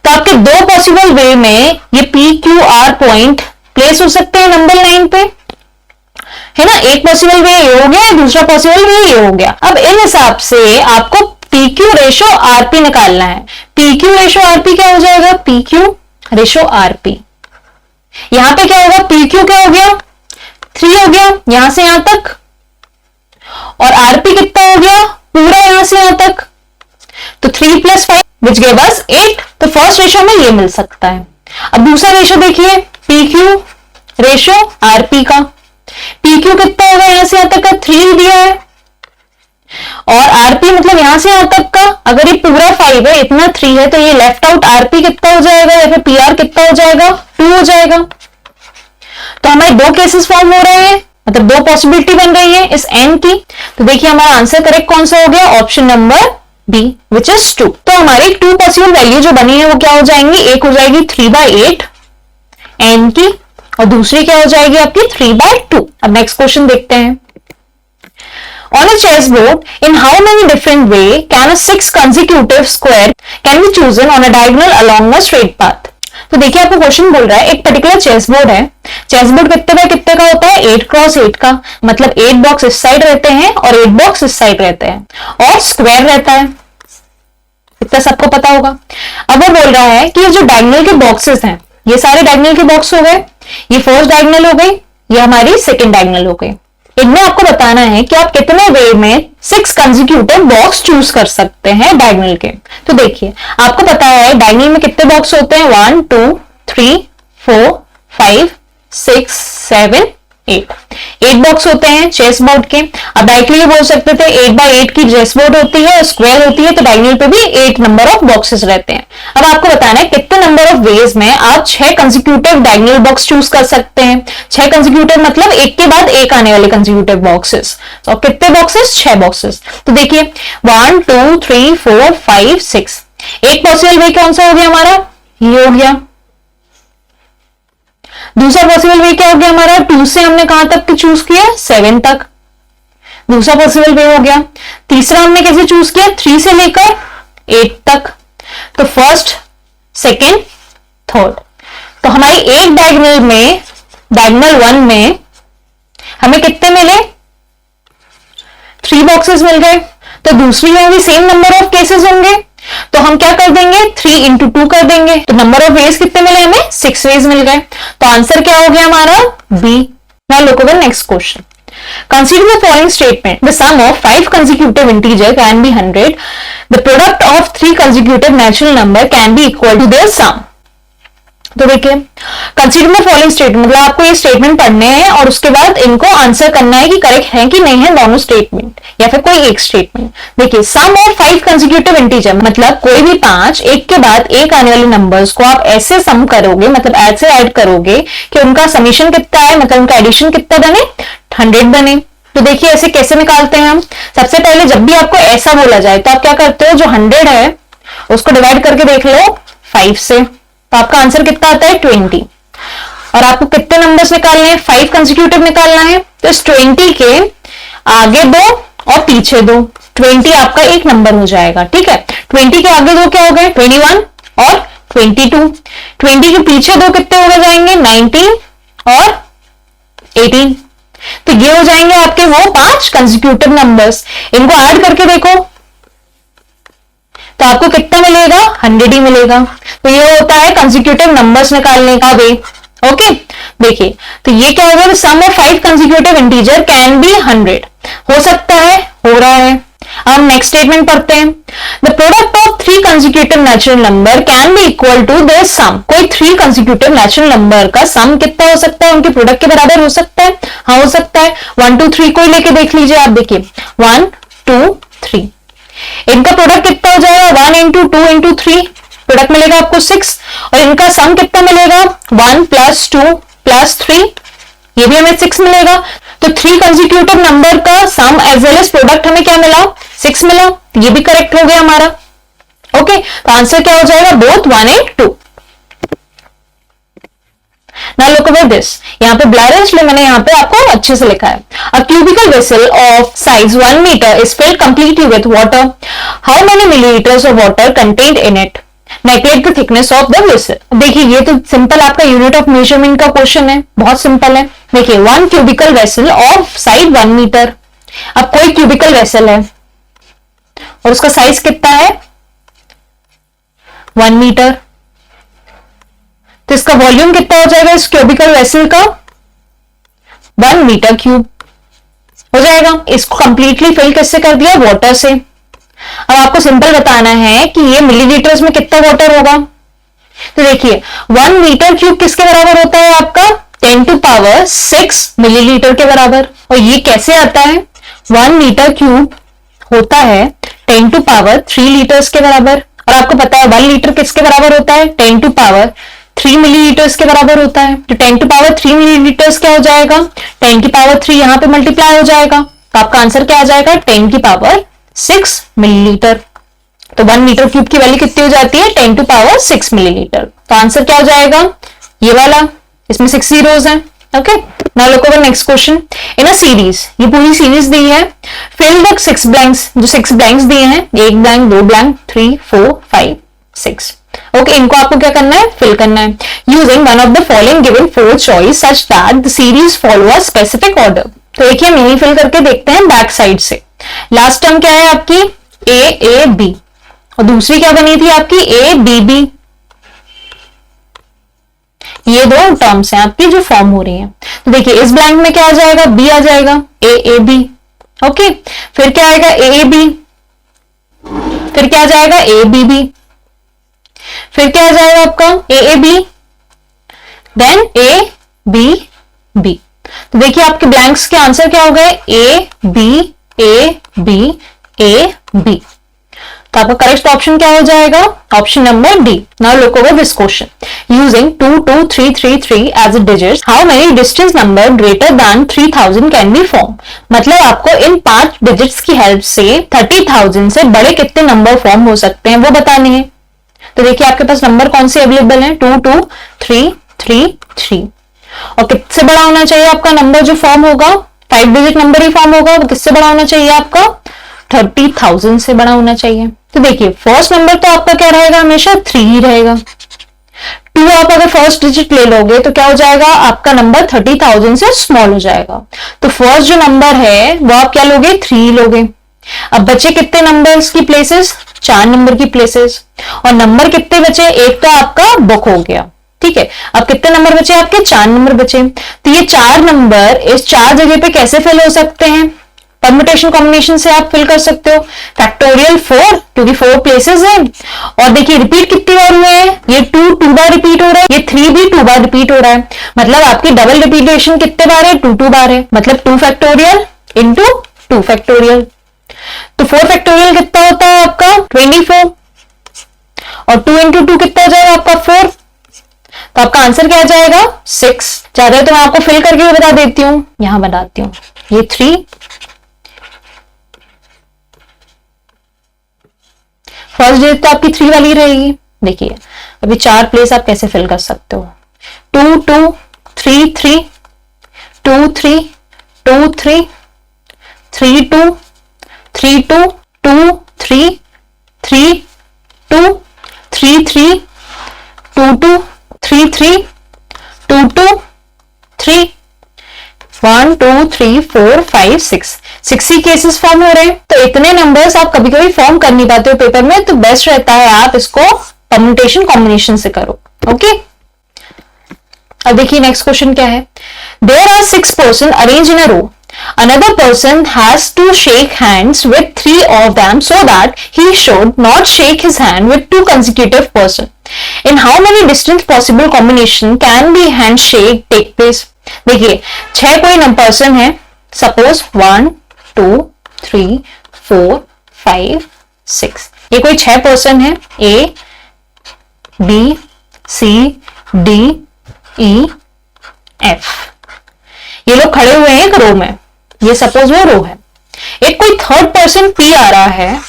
तो आपके दो पॉसिबल वे में ये PQR पॉइंट प्लेस हो सकते हैं नंबर लाइन पे, है ना। एक पॉसिबल वे ये हो गया, दूसरा पॉसिबल वे ये हो गया। अब इन हिसाब से आपको PQ रेशो RP निकालना है। PQ रेशो RP क्या हो जाएगा, PQ रेशो RP, यहां पे क्या होगा, PQ क्या हो गया, 3 हो गया यहां से यहां तक और RP कितना हो गया, पूरा यहां से यहां तक, तो 3 + 5 विच गिव अस 8। तो फर्स्ट रेशो में ये मिल सकता है। अब दूसरा रेशो देखिए, PQ रेशो RP का, PQ कितना होगा, यहां से यहां तक का 3 दिया है और RP मतलब यहां से यहां तक का, अगर ये पूरा 5 है, इतना 3 है, तो ये लेफ्ट आउट RP कितना हो जाएगा या फिर PR कितना हो जाएगा, 2 हो जाएगा। तो हमारे दो केसेस फॉर्म हो रहे हैं, मतलब दो पॉसिबिलिटी बन रही है इस n की। तो देखिए हमारा आंसर करेक्ट कौन सा हो गया, option number B which is 2। तो हमारी 2 पॉसिबल वैल्यू जो बनी है वो क्या हो जाएंगी, एक हो जाएगी 3/8 n की और दूसरी क्या हो जाएगी आपकी 3/2। अब नेक्स्ट क्वेश्चन देखते हैं। On a chessboard, in how many different way can a 6 consecutive square can be chosen on a diagonal along a straight path? तो देखिए आपको क्वेश्चन बोल रहा है, एक पर्टिकुलर चेसबोर्ड है, चेसबोर्ड कितने बाय कितने का होता है, 8x8 का, मतलब 8 बॉक्स इस साइड रहते हैं और 8 बॉक्स इस साइड रहते हैं और स्क्वायर रहता है। इतना सबको पता होगा। अब वो बोल रहा है कि ये जो डायगोनल के बॉक्सेस हैं, ये सारे डायगोनल के बॉक्स हो गए, ये फर्स्ट डायगोनल हो गई, ये हमारी सेकंड डायगोनल हो गई। इनमें आपको बताना है कि आप कितने वे में 6 कंसेक्यूटिव बॉक्स चूज कर सकते हैं डायगोनल के। तो देखिए आपको पता है डायगोनल में कितने बॉक्स होते हैं, 1 2 3 4 5 6 7 8 बॉक्स होते हैं चेस बोर्ड के। अब डायरेक्टली ये बोल सकते थे 8 बाय 8 की चेस बोर्ड होती है, स्क्वायर होती है, तो डायगोनल पे भी 8 नंबर ऑफ बॉक्सेस रहते हैं। अब आपको बताना है कितने नंबर ऑफ वेज में आप 6 कंसेक्यूटिव डायगोनल बॉक्स चूज कर सकते हैं। 6 कंसेक्यूटिव मतलब एक के बाद एक आने वाले कंसेक्यूटिव बॉक्सेस। और कितने बॉक्सेस, 6 बॉक्सेस। तो देखिए 1 2 3 4 5 6। एक पॉसिबल वे कौन सा हो गया हमारा, ये हो गया। दूसरा पॉसिबल वे क्या हो गया हमारा, 2 से हमने कहां तक चूज किया, 7 तक, दूसरा पॉसिबल वे हो गया। तीसरा हमने कैसे चूज किया, 3 से लेकर 8 तक। तो फर्स्ट सेकेंड थर्ड। तो हमारी एक डायगोनल में, डायगोनल 1 में हमें कितने मिले, 3 बॉक्सेस मिल गए। तो दूसरी में भी सेम नंबर ऑफ केसेस होंगे, तो हम क्या कर देंगे, 3 into 2 कर देंगे। तो नंबर ऑफ वेज कितने मिले हमें, 6 वेज मिल गए। तो आंसर क्या हो गया हमारा, B. Now look at the next question. Consider the following statement. The sum of 5 consecutive integer can be 100. The product of 3 consecutive natural number can be equal to their sum. तो देखिए कंसीडर द फॉलोइंग स्टेटमेंट, मतलब आपको ये स्टेटमेंट पढ़ने हैं और उसके बाद इनको आंसर करना है कि करेक्ट है कि नहीं है दोनों स्टेटमेंट या फिर कोई एक स्टेटमेंट। देखिए सम ऑफ 5 कंसेक्यूटिव इंटीजर, मतलब कोई भी 5 एक के बाद एक आने वाले नंबर्स को आप ऐसे सम करोगे, मतलब ऐसे ऐड करोगे कि उनका समीशन कितना है, मतलब उनका एडिशन कितना बने, 100 बने। तो देखिए ऐसे कैसे निकालते हैं हम। सबसे पहले जब भी आपको ऐसा बोला जाए तो आप क्या करते हो, जो 100 है उसको डिवाइड करके देख लो 5 से, तो आपका आंसर कितना आता है, 20। और आपको कितने नंबर्स निकालने हैं, 5 कंसेक्यूटिव निकालना है। तो इस 20 के आगे 2 और पीछे 2, 20 आपका एक नंबर हो जाएगा, ठीक है। 20 के आगे 2 क्या हो गए, 21 और 22। 20 के पीछे 2 कितने हो जाएंगे, 19 और 18। तो ये हो जाएंगे आपके वो 5 कंसेक्यूटिव नंबर्स। इनको ऐड करके देखो तो आपको कितना मिलेगा, 100 ही मिलेगा। तो ये होता है कंसेक्यूटिव नंबर्स निकालने का वे। ओके देखिए तो ये क्या होगा, sum of 5 consecutive integer can be 100। हो सकता है, हो रहा है। हम नेक्स्ट स्टेटमेंट पढ़ते हैं। The product of 3 consecutive natural number can be equal to their sum. कोई 3 कंसेक्यूटिव नेचुरल नंबर का सम कितना हो सकता है, उनके प्रोडक्ट के बराबर हो सकता है। हाँ हो सकता है। 1 2 3 को लेके देख लीजिए आप, देखिए 1 2 3, इनका प्रोडक्ट कितना हो जाएगा, 1 into 2 into 3, प्रोडक्ट मिलेगा आपको 6। और इनका सम कितना मिलेगा, 1 plus 2 plus 3, ये भी हमें 6 मिलेगा। तो 3 कंसेक्यूटिव नंबर का सम एज वेल एज प्रोडक्ट हमें क्या मिला, 6 मिला। ये भी करेक्ट हो गया हमारा। ओके तो आंसर क्या हो जाएगा, both 1 and 2। Now look over this. यहाँ पे ब्लर इसलिए मैंने यहाँ पे आपको अच्छे से लिखा है। A cubical vessel of size 1 meter is filled completely with water. How many milliliters of water contained in it? Calculate the thickness of the vessel. देखिए ये तो सिंपल आपका यूनिट ऑफ मेजरमेंट का क्वेश्चन है, बहुत सिंपल है। देखिए 1 cubical vessel of size 1 meter। अब कोई क्यूबिकल वेसल है और उसका साइज कितना है, 1 मीटर। तो इसका वॉल्यूम कितना हो जाएगा इस क्यूबिकल वेसल का, 1 मीटर क्यूब हो जाएगा। इसको कंप्लीटली फिल किससे कर दिया, वाटर से। अब आपको सिंपल बताना है कि ये मिलीलीटर्स में कितना वाटर होगा। तो देखिए 1 मीटर क्यूब किसके बराबर होता है आपका, 10 to power 6 मिलीलीटर के बराबर। और ये कैसे आता है, 1 मीटर क्यूब होता है 10 to power 3 लीटर्स के बराबर। और आपको पता है 1 लीटर किसके बराबर होता है, 10 to power 3 मिलीलीटर्स के बराबर होता है। तो 10 to power 3 मिलीलीटर्स क्या हो जाएगा, 10 की पावर 3 यहां पे मल्टीप्लाई हो जाएगा। तो आपका आंसर क्या आ जाएगा, 10 की पावर 6 मिलीलीटर। तो 1 मीटर क्यूब की वैल्यू कितनी हो जाती है, 10 to power 6 मिलीलीटर। तो आंसर क्या हो जाएगा, ये वाला, इसमें 6 जीरोस हैं। Okay now look over next question. In a series, ये पूरी सीरीज दी है, फिल द 6 ब्लैंक्स, जो 6 ब्लैंक्स दिए हैं, 1 ब्लैंक 2 ब्लैंक 3 4 5 6। ओके इनको आपको क्या करना है, फिल करना है using one of the following given 4 choice such that the series follow a specific order. तो देखिए हम यही फिल करके देखते हैं बैक साइड से। लास्ट टर्म क्या है आपकी, ए ए बी। और दूसरी क्या बनी थी आपकी ए बी बी। ये दो टर्म्स हैं आपकी जो फॉर्म हो रही हैं। तो देखिए इस ब्लैंक में क्या आ जाएगा, बी आ जाएगा, ए बी। ओके, फिर क्या आएगा, ए बी, फिर क्या आ जाएगा, ए बी बी, फिर क्या आ जाएगा आपका A B, then A B B. तो देखिए आपके ब्लैंक्स के आंसर क्या हो गए, ए बी ए बी। तो आपका करेक्ट ऑप्शन क्या हो जाएगा, option number D. Now look over this question, using 2 2 3 3 3 as a digits, how many distance number greater than 3000 can be form. मतलब आपको इन 5 डिजिट्स की हेल्प से 30,000 से बड़े कितने नंबर फॉर्म हो सकते हैं वो बताने हैं। तो देखिए आपके पास नंबर कौन से अवेलेबल है, 2 2 3 3 3, और किससे बड़ा होना चाहिए आपका नंबर जो फॉर्म होगा, 5 डिजिट नंबर ही फॉर्म होगा, वो किससे बड़ा होना चाहिए आपका, 30,000 से बड़ा होना चाहिए। तो देखिए फर्स्ट नंबर तो आपका क्या रहेगा, हमेशा 3 ही रहेगा। 2 आप अगर फर्स्ट डिजिट ले लोगे तो क्या हो जाएगा, आपका नंबर 30,000 से स्मॉल हो जाएगा। तो फर्स्ट जो नंबर है वो आप क्या लोगे, 3 लोगे। अब बचे कितने नंबर्स की प्लेसेस, 4 नंबर की प्लेसेस, और नंबर कितने बचे, एक तो आपका बुक हो गया, ठीक है। अब कितने नंबर बचे आपके, 4 नंबर बचे। तो ये 4 नंबर इस 4 जगह पे कैसे फिल हो सकते हैं, परम्यूटेशन कॉम्बिनेशन से आप फिल कर सकते हो। फैक्टोरियल 4, क्योंकि 4 प्लेसेस है। और देखिए रिपीट कितनी बार हुए हैं, ये 2 बार रिपीट हो रहा है, ये 3 भी 2 बार रिपीट हो रहा है। मतलब आपकी डबल रिपीटेशन कितने बार है, 2 बार है। मतलब 2 फैक्टोरियल इंटू 2 फैक्टोरियल। तो 4 फैक्टोरियल कितना होता है आपका 24, और 2 इंटू 2 कितना हो जाएगा आपका 4। तो आपका आंसर क्या आ जाएगा 6। चाहते हो तो मैं आपको फिल करके भी बता देती हूं, यहां बताती हूं, ये 3, फर्स्ट डिजिट तो आपकी 3 वाली रहेगी। देखिए अभी 4 प्लेस आप कैसे फिल कर सकते हो, 2 2 3 3 2 3 2 3 3 2 3 2 2 3 3 2 3 3 2 2 3 3 2 2 3 1 2 3 4 5 6 6 ही केसेस फॉर्म हो रहे हैं। तो इतने नंबर्स आप कभी कभी फॉर्म कर नहीं पाते हो पेपर में, तो बेस्ट रहता है आप इसको परम्यूटेशन कॉम्बिनेशन से करो। ओके, अब देखिए नेक्स्ट क्वेश्चन क्या है, there are 6 person arrange in a row, another person has to shake hands with 3 of them so that he should not shake his hand with 2 consecutive person. In how many distinct possible combination can the handshake take place? देखिए 6 कोई पर्सन है, सपोज 1 2 3 4 5 6, ये कोई 6 पर्सन है, A B C D E F, ये लोग खड़े हुए हैं एक रो में, ये सपोज वो रो है। एक कोई थर्ड पर्सन पी आ रहा है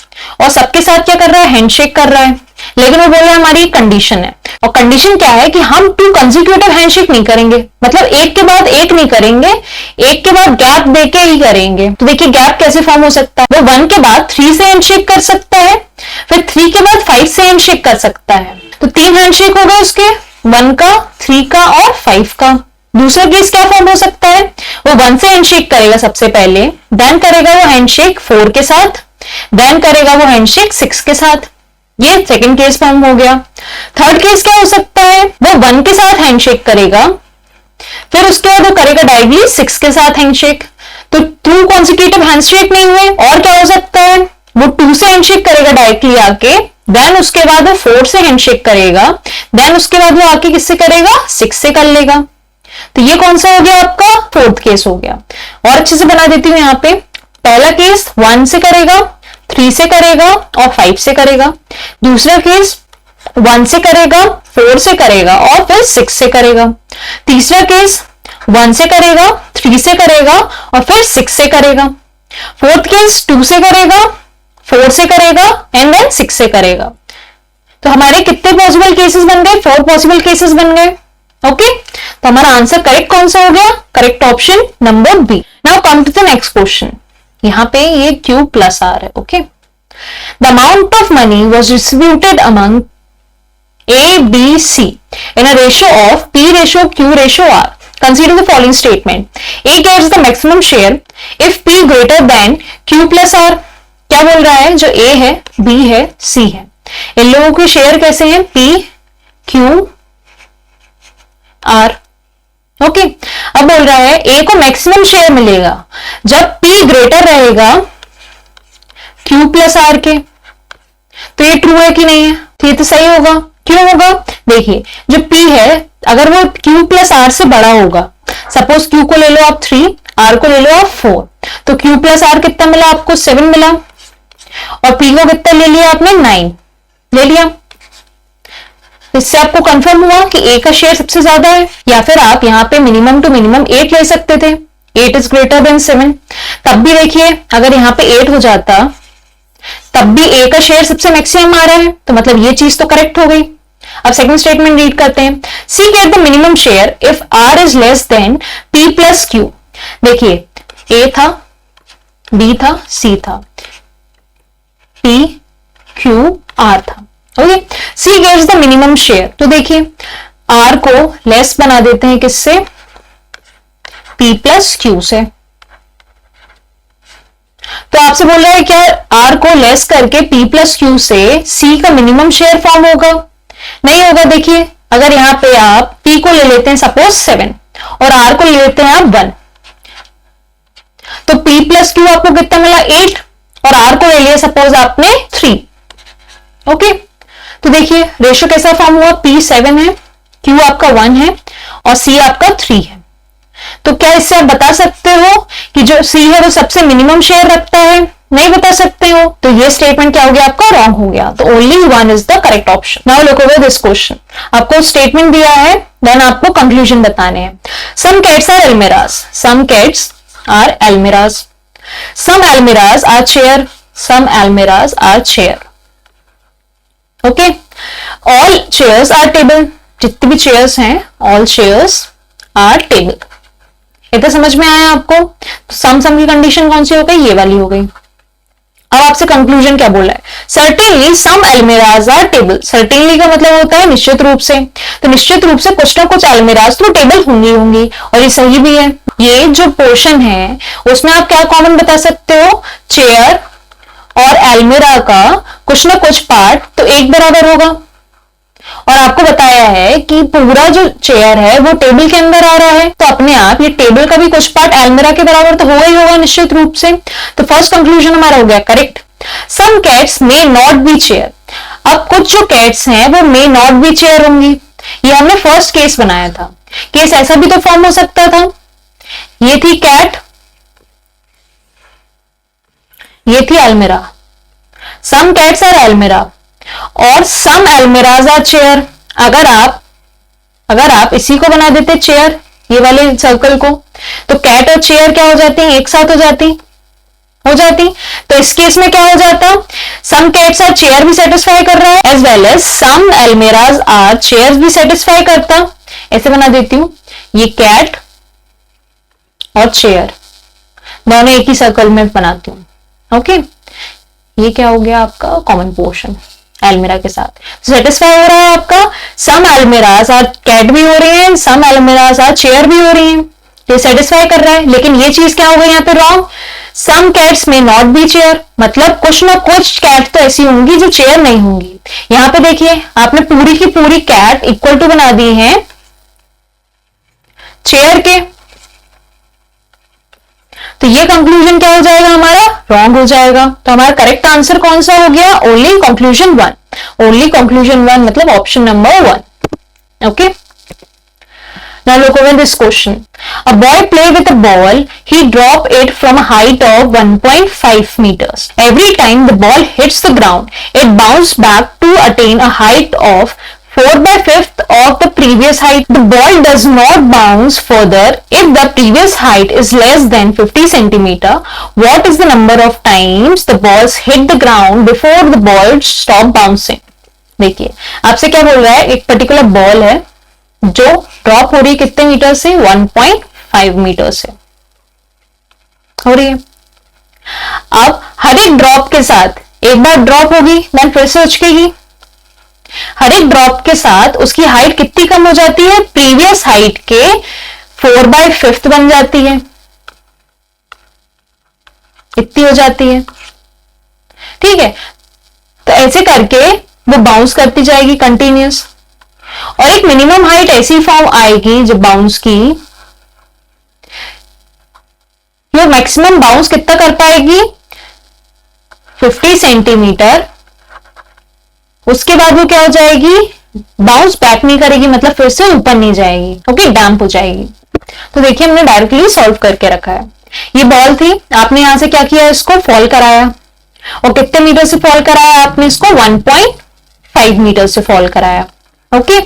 और सबके साथ क्या कर रहा है, हैंडशेक कर रहा है, लेकिन वो बोल रहा है हमारी एक कंडीशन है, और कंडीशन क्या है कि हम 2 कंसेक्यूटिव हैंडशेक नहीं करेंगे, मतलब एक के बाद एक नहीं करेंगे, एक के बाद गैप देके ही करेंगे। तो देखिए गैप कैसे फॉर्म हो सकता है, वो 1 के बाद 3 से हैंडशेक कर सकता है, फिर 3 के बाद 5 से हैंडशेक कर सकता है। तो 3 हैंडशेक हो गए उसके, 1 का 3 का और 5 का। दूसरा केस क्या फॉर्म हो सकता है, वो 1 से हैंडशेक करेगा सबसे पहले, देन करेगा वो हैंडशेक 4 के साथ, देन करेगा वो हैंडशेक 6 के साथ, ये सेकंड केस फॉर्म हो गया। थर्ड केस क्या हो सकता है, वो 1 के साथ हैंडशेक करेगा, फिर उसके बाद वो करेगा डायरेक्टली 6 के साथ हैंडशेक, तो 2 कॉन्सिक्यूटिव हैंडशेक नहीं हुए। और क्या हो सकता है, वो 2 से हैंडशेक करेगा डायरेक्टली आके, देन उसके बाद वो 4 से हैंडशेक करेगा, देन उसके बाद वो आके किससे करेगा, 6 से कर लेगा। तो ये कौन सा हो गया आपका, 4th केस हो गया। और अच्छे से बना देती हूं यहाँ पे, पहला केस 1 से करेगा, 3 से करेगा और 5 से करेगा। दूसरा केस 1 से करेगा, 4 से करेगा और फिर 6 से करेगा। तीसरा केस 1 से करेगा, 3 से करेगा और फिर 6 से करेगा। फोर्थ केस 2 से करेगा, 4 से करेगा एंड देन 6 से करेगा। तो हमारे कितने पॉसिबल केसेस बन गए, 4 पॉसिबल केसेस बन गए। ओके, तो हमारा आंसर करेक्ट कौन सा हो गया, correct option number B. Now come to the next question, यहां पे ये Q प्लस आर है। Okay, the amount of money was distributed among A, B, C in a ratio of P ratio Q ratio R. Consider the following statement. A gets the maximum share if P greater than Q plus R. क्या बोल रहा है, जो A है, B है, C है, इन लोगों के शेयर कैसे हैं? P Q R। ओके, अब बोल रहा है A को मैक्सिमम शेयर मिलेगा जब P ग्रेटर रहेगा Q प्लस R के। तो ये ट्रू है कि नहीं है? तो ये तो सही होगा। क्यों होगा? देखिए, जो P है अगर वो Q प्लस R से बड़ा होगा, सपोज Q को ले लो आप 3, R को ले लो आप 4, तो Q प्लस R कितना मिला आपको? 7 मिला, और P को कितना ले लिया आपने? 9 ले लिया। इससे आपको कंफर्म हुआ कि A का शेयर सबसे ज्यादा है। या फिर आप यहाँ पे मिनिमम टू मिनिमम 8 ले सकते थे, 8 इज ग्रेटर देन 7। तब भी देखिए, अगर यहाँ पे 8 हो जाता तब भी A का शेयर सबसे मैक्सिमम आ रहा है, तो मतलब ये चीज तो करेक्ट हो गई। अब सेकंड स्टेटमेंट रीड करते हैं। C get the minimum share if R is less than P plus Q। देखिए, A था, B था, C था, P Q R था। Okay, C gets the minimum share. तो देखिए, R को लेस बना देते हैं किससे? P प्लस Q से। तो आपसे बोल रहा है क्या R को लेस करके P प्लस Q से C का मिनिमम शेयर फॉर्म होगा? नहीं होगा। देखिए, अगर यहां पे आप P को ले लेते हैं सपोज 7 और R को ले लेते हैं आप 1, तो P प्लस Q आपको कितना मिला? 8, और R को ले लिया सपोज आपने 3। ओके, तो देखिए रेशियो कैसा फॉर्म हुआ? P 7 है, Q आपका 1 है और C आपका 3 है। तो क्या इससे आप बता सकते हो कि जो C है वो सबसे मिनिमम शेयर रखता है? नहीं बता सकते हो। तो ये स्टेटमेंट क्या हो गया आपका? रॉन्ग हो गया। तो only 1 is the correct option. Now look over this question. आपको स्टेटमेंट दिया है, देन आपको कंक्लूजन बताने हैं। Some cats are almirahs, some cats are almirahs, some almirahs are chair, some almirahs are chair. Okay, all chairs are table, जितनी भी चेयर्स हैं ऑल चेयर्स आर टेबल। इतना समझ में आया आपको? तो सम की कंडीशन कौन सी हो गई? ये वाली हो गई। अब आपसे कंक्लूजन क्या बोला है? Certainly some almirahs are table. Certainly का मतलब होता है निश्चित रूप से, तो निश्चित रूप से कुछ ना कुछ एल्मिराज तो टेबल होंगी, और ये सही भी है। ये जो पोर्शन है उसमें आप क्या कॉमन बता सकते हो? चेयर और एल्मिरा का कुछ ना कुछ पार्ट तो एक बराबर होगा, और आपको बताया है कि पूरा जो चेयर है वो टेबल के अंदर आ रहा है, तो अपने आप ये टेबल का भी कुछ पार्ट एल्मिरा के बराबर तो होगा ही होगा निश्चित रूप से। तो फर्स्ट कंक्लूजन हमारा हो गया correct. Some cats may not be chair. अब कुछ जो कैट्स हैं वो मे नॉट बी चेयर होंगी। ये हमने फर्स्ट केस बनाया था। केस ऐसा भी तो फॉर्म हो सकता था, ये थी कैट, ये थी Elmira. Some cats are Elmira और सम एल्मिराज आर चेयर। अगर आप इसी को बना देते चेयर, ये वाले सर्कल को, तो कैट और चेयर क्या हो जाती हैं? एक साथ हो जाती। तो इस केस में क्या हो जाता? सम कैट्स आर चेयर भी सेटिस्फाई कर रहा है, as well as some almirahs are chair भी सेटिस्फाई करता। ऐसे बना देती हूं, ये कैट और चेयर दोनों एक ही सर्कल में बनाती हूं। ओके, ये क्या हो गया आपका? कॉमन पोर्शन एल्मिरा के साथ सेटिस्फाई हो रहा है आपका। सम एल्मिराज आर कैट भी हो रही है, सम एल्मिराज आर चेयर भी हो रही है, ये सेटिस्फाई कर रहा है। लेकिन ये चीज क्या हो गई यहाँ पे? रॉन्ग। सम कैट्स में नॉट बी चेयर, मतलब कुछ ना कुछ कैट तो ऐसी होंगी जो चेयर नहीं होंगी। यहाँ पे देखिए, आपने पूरी की पूरी कैट इक्वल टू बना दी है चेयर के, तो ये कंक्लूजन क्या हो जाएगा हमारा? रॉन्ग हो जाएगा। तो हमारा करेक्ट आंसर कौन सा हो गया? Only conclusion 1। ओनली कंक्लूजन 1 मतलब option number 1। Okay, now look over this question. A boy play with a ball. He drop it from a height of 1.5 meters. Every time the ball hits the ground, it bounces back to attain a height of 4/5 of the previous height. The ball does not bounce further if the previous height is less than 50 centimeter. What is the number of times the balls hit the ground before the ball stop bouncing? देखिए, आपसे क्या बोल रहा है? एक पर्टिकुलर बॉल है जो ड्रॉप हो रही है कितने मीटर से? 1.5 मीटर से हो रही है। अब हर एक ड्रॉप के साथ, एक बार ड्रॉप होगी देन फिर से उचकेगी, हर एक ड्रॉप के साथ उसकी हाइट कितनी कम हो जाती है? प्रीवियस हाइट के 4/5 बन जाती है, इतनी हो जाती है। ठीक है, तो ऐसे करके वो बाउंस करती जाएगी कंटिन्यूस, और एक मिनिमम हाइट ऐसी फॉर्म आएगी जब बाउंस की, ये मैक्सिमम बाउंस कितना कर पाएगी 50 सेंटीमीटर। उसके बाद वो क्या हो जाएगी, बाउंस बैक नहीं करेगी, मतलब फिर से ऊपर नहीं जाएगी, ओके, डैम्प हो जाएगी। तो देखिए हमने डायरेक्टली सॉल्व करके रखा है। ये बॉल थी, आपने यहां से क्या किया, इसको फॉल कराया, और कितने मीटर से फॉल कराया आपने इसको, 1.5 मीटर से फॉल कराया, ओके।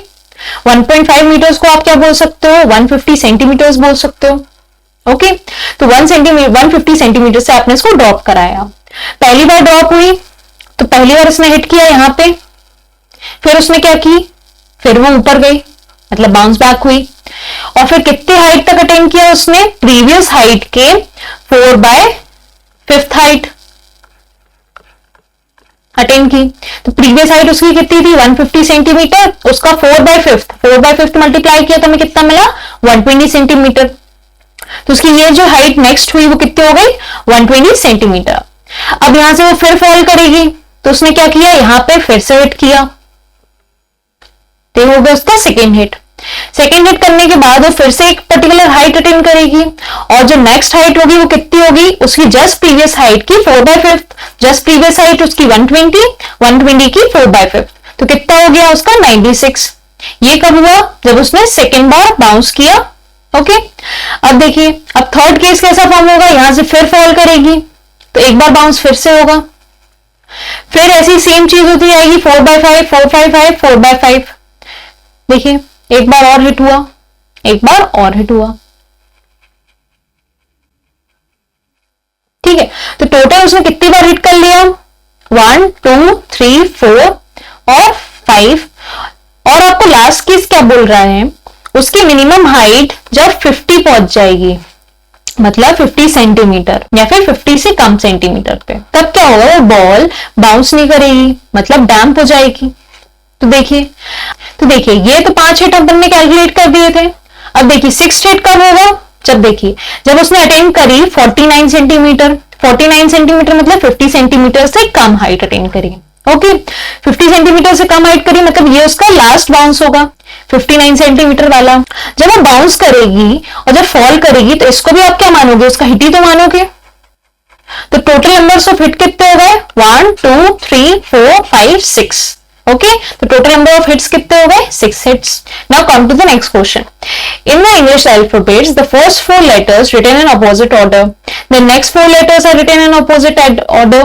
1.5 मीटर्स को आप क्या बोल सकते हो, 150 सेंटीमीटर्स बोल सकते हो, ओके। तो 150 सेंटीमीटर से आपने इसको ड्रॉप कराया। पहली बार ड्रॉप हुई तो पहली बार उसने हिट किया यहां पे, फिर उसने क्या की, फिर वो ऊपर गई, मतलब बाउंस बैक हुई, और फिर कितनी हाइट तक अटेन किया उसने, प्रीवियस हाइट के 4/5 हाइट अटेन की। तो प्रीवियस हाइट उसकी कितनी थी, 150 सेंटीमीटर, उसका 4/5 मल्टीप्लाई किया तो हमें कितना मिला, 120 सेंटीमीटर। तो उसकी ये जो हाइट नेक्स्ट हुई वो कितनी हो गई, 120 सेंटीमीटर। अब यहां से वो फिर फॉल करेगी, तो उसने क्या किया, यहां पे फिर से हिट किया, तो हो गया उसका सेकेंड हिट। सेकेंड हिट करने के बाद वो फिर से एक पर्टिकुलर हाइट अटेन करेगी, और जो नेक्स्ट हाइट होगी वो कितनी होगी, उसकी जस्ट प्रीवियस हाइट की 4/5, जस्ट प्रीवियस हाइट उसकी 120 की 4/5, तो कितना हो गया उसका 96। ये कब हुआ, जब उसने सेकेंड बार बाउंस किया, ओके। अब देखिए, अब थर्ड केस कैसा फॉर्म होगा, यहां से फिर फॉल करेगी, तो एक बार बाउंस फिर से होगा, फिर ऐसी सेम चीज होती आएगी, 4/5 4/5 4/5। देखिए एक बार और हिट हुआ, एक बार और हिट हुआ, ठीक है। तो टोटल उसने कितनी बार हिट कर लिया, 1 2 3 4 और 5। और आपको लास्ट केस क्या बोल रहा है, उसकी मिनिमम हाइट जब 50 पहुंच जाएगी, मतलब 50 सेंटीमीटर या फिर 50 से कम सेंटीमीटर पे, तब क्या होगा, वो बॉल बाउंस नहीं करेगी, मतलब डैम्प हो जाएगी। तो देखिए ये तो 5 हिट अपन ने कैलकुलेट कर दिए थे। अब देखिए 6 हिट कब होगा, जब उसने अटेन करी 49 सेंटीमीटर। 49 सेंटीमीटर मतलब 50 सेंटीमीटर से कम हाइट अटेन करी, ओके। 50 सेंटीमीटर से कम हाइट करी, मतलब ये उसका लास्ट बाउंस होगा 59 सेंटीमीटर वाला। जब वो बाउंस करेगी और जब फॉल करेगी, तो इसको भी आप क्या मानोगे, उसका हिट ही तो मानोगे। तो टोटल नंबर्स ऑफ हिट कितने हो गए, 1 2 3 4 5 6, ओके। तो टोटल नंबर ऑफ हिट्स कितने हो गए, 6 hits. Now come to the next question. In the English alphabets, the first 4 letters written in opposite order, the next 4 letters are written in opposite order,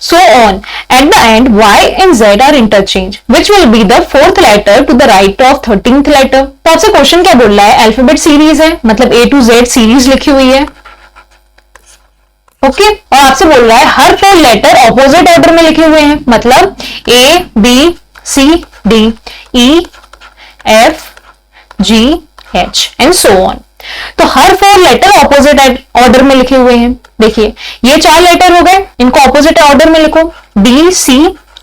so on. At the end, Y and Z are interchanged. Which will be the 4th letter to the right of 13th letter? तो आपसे क्वेश्चन क्या बोल रहा है, अल्फाबेट सीरीज है, मतलब A to Z सीरीज लिखी हुई है, ओके। और आपसे बोल रहा है हर 4 लेटर ऑपोजिट ऑर्डर में लिखे हुए हैं, मतलब A B C D E F G H and so on. तो हर 4 लेटर ऑपोजिट ऑर्डर में लिखे हुए हैं। देखिए ये 4 लेटर हो गए, इनको ऑपोजिट ऑर्डर में लिखो, B C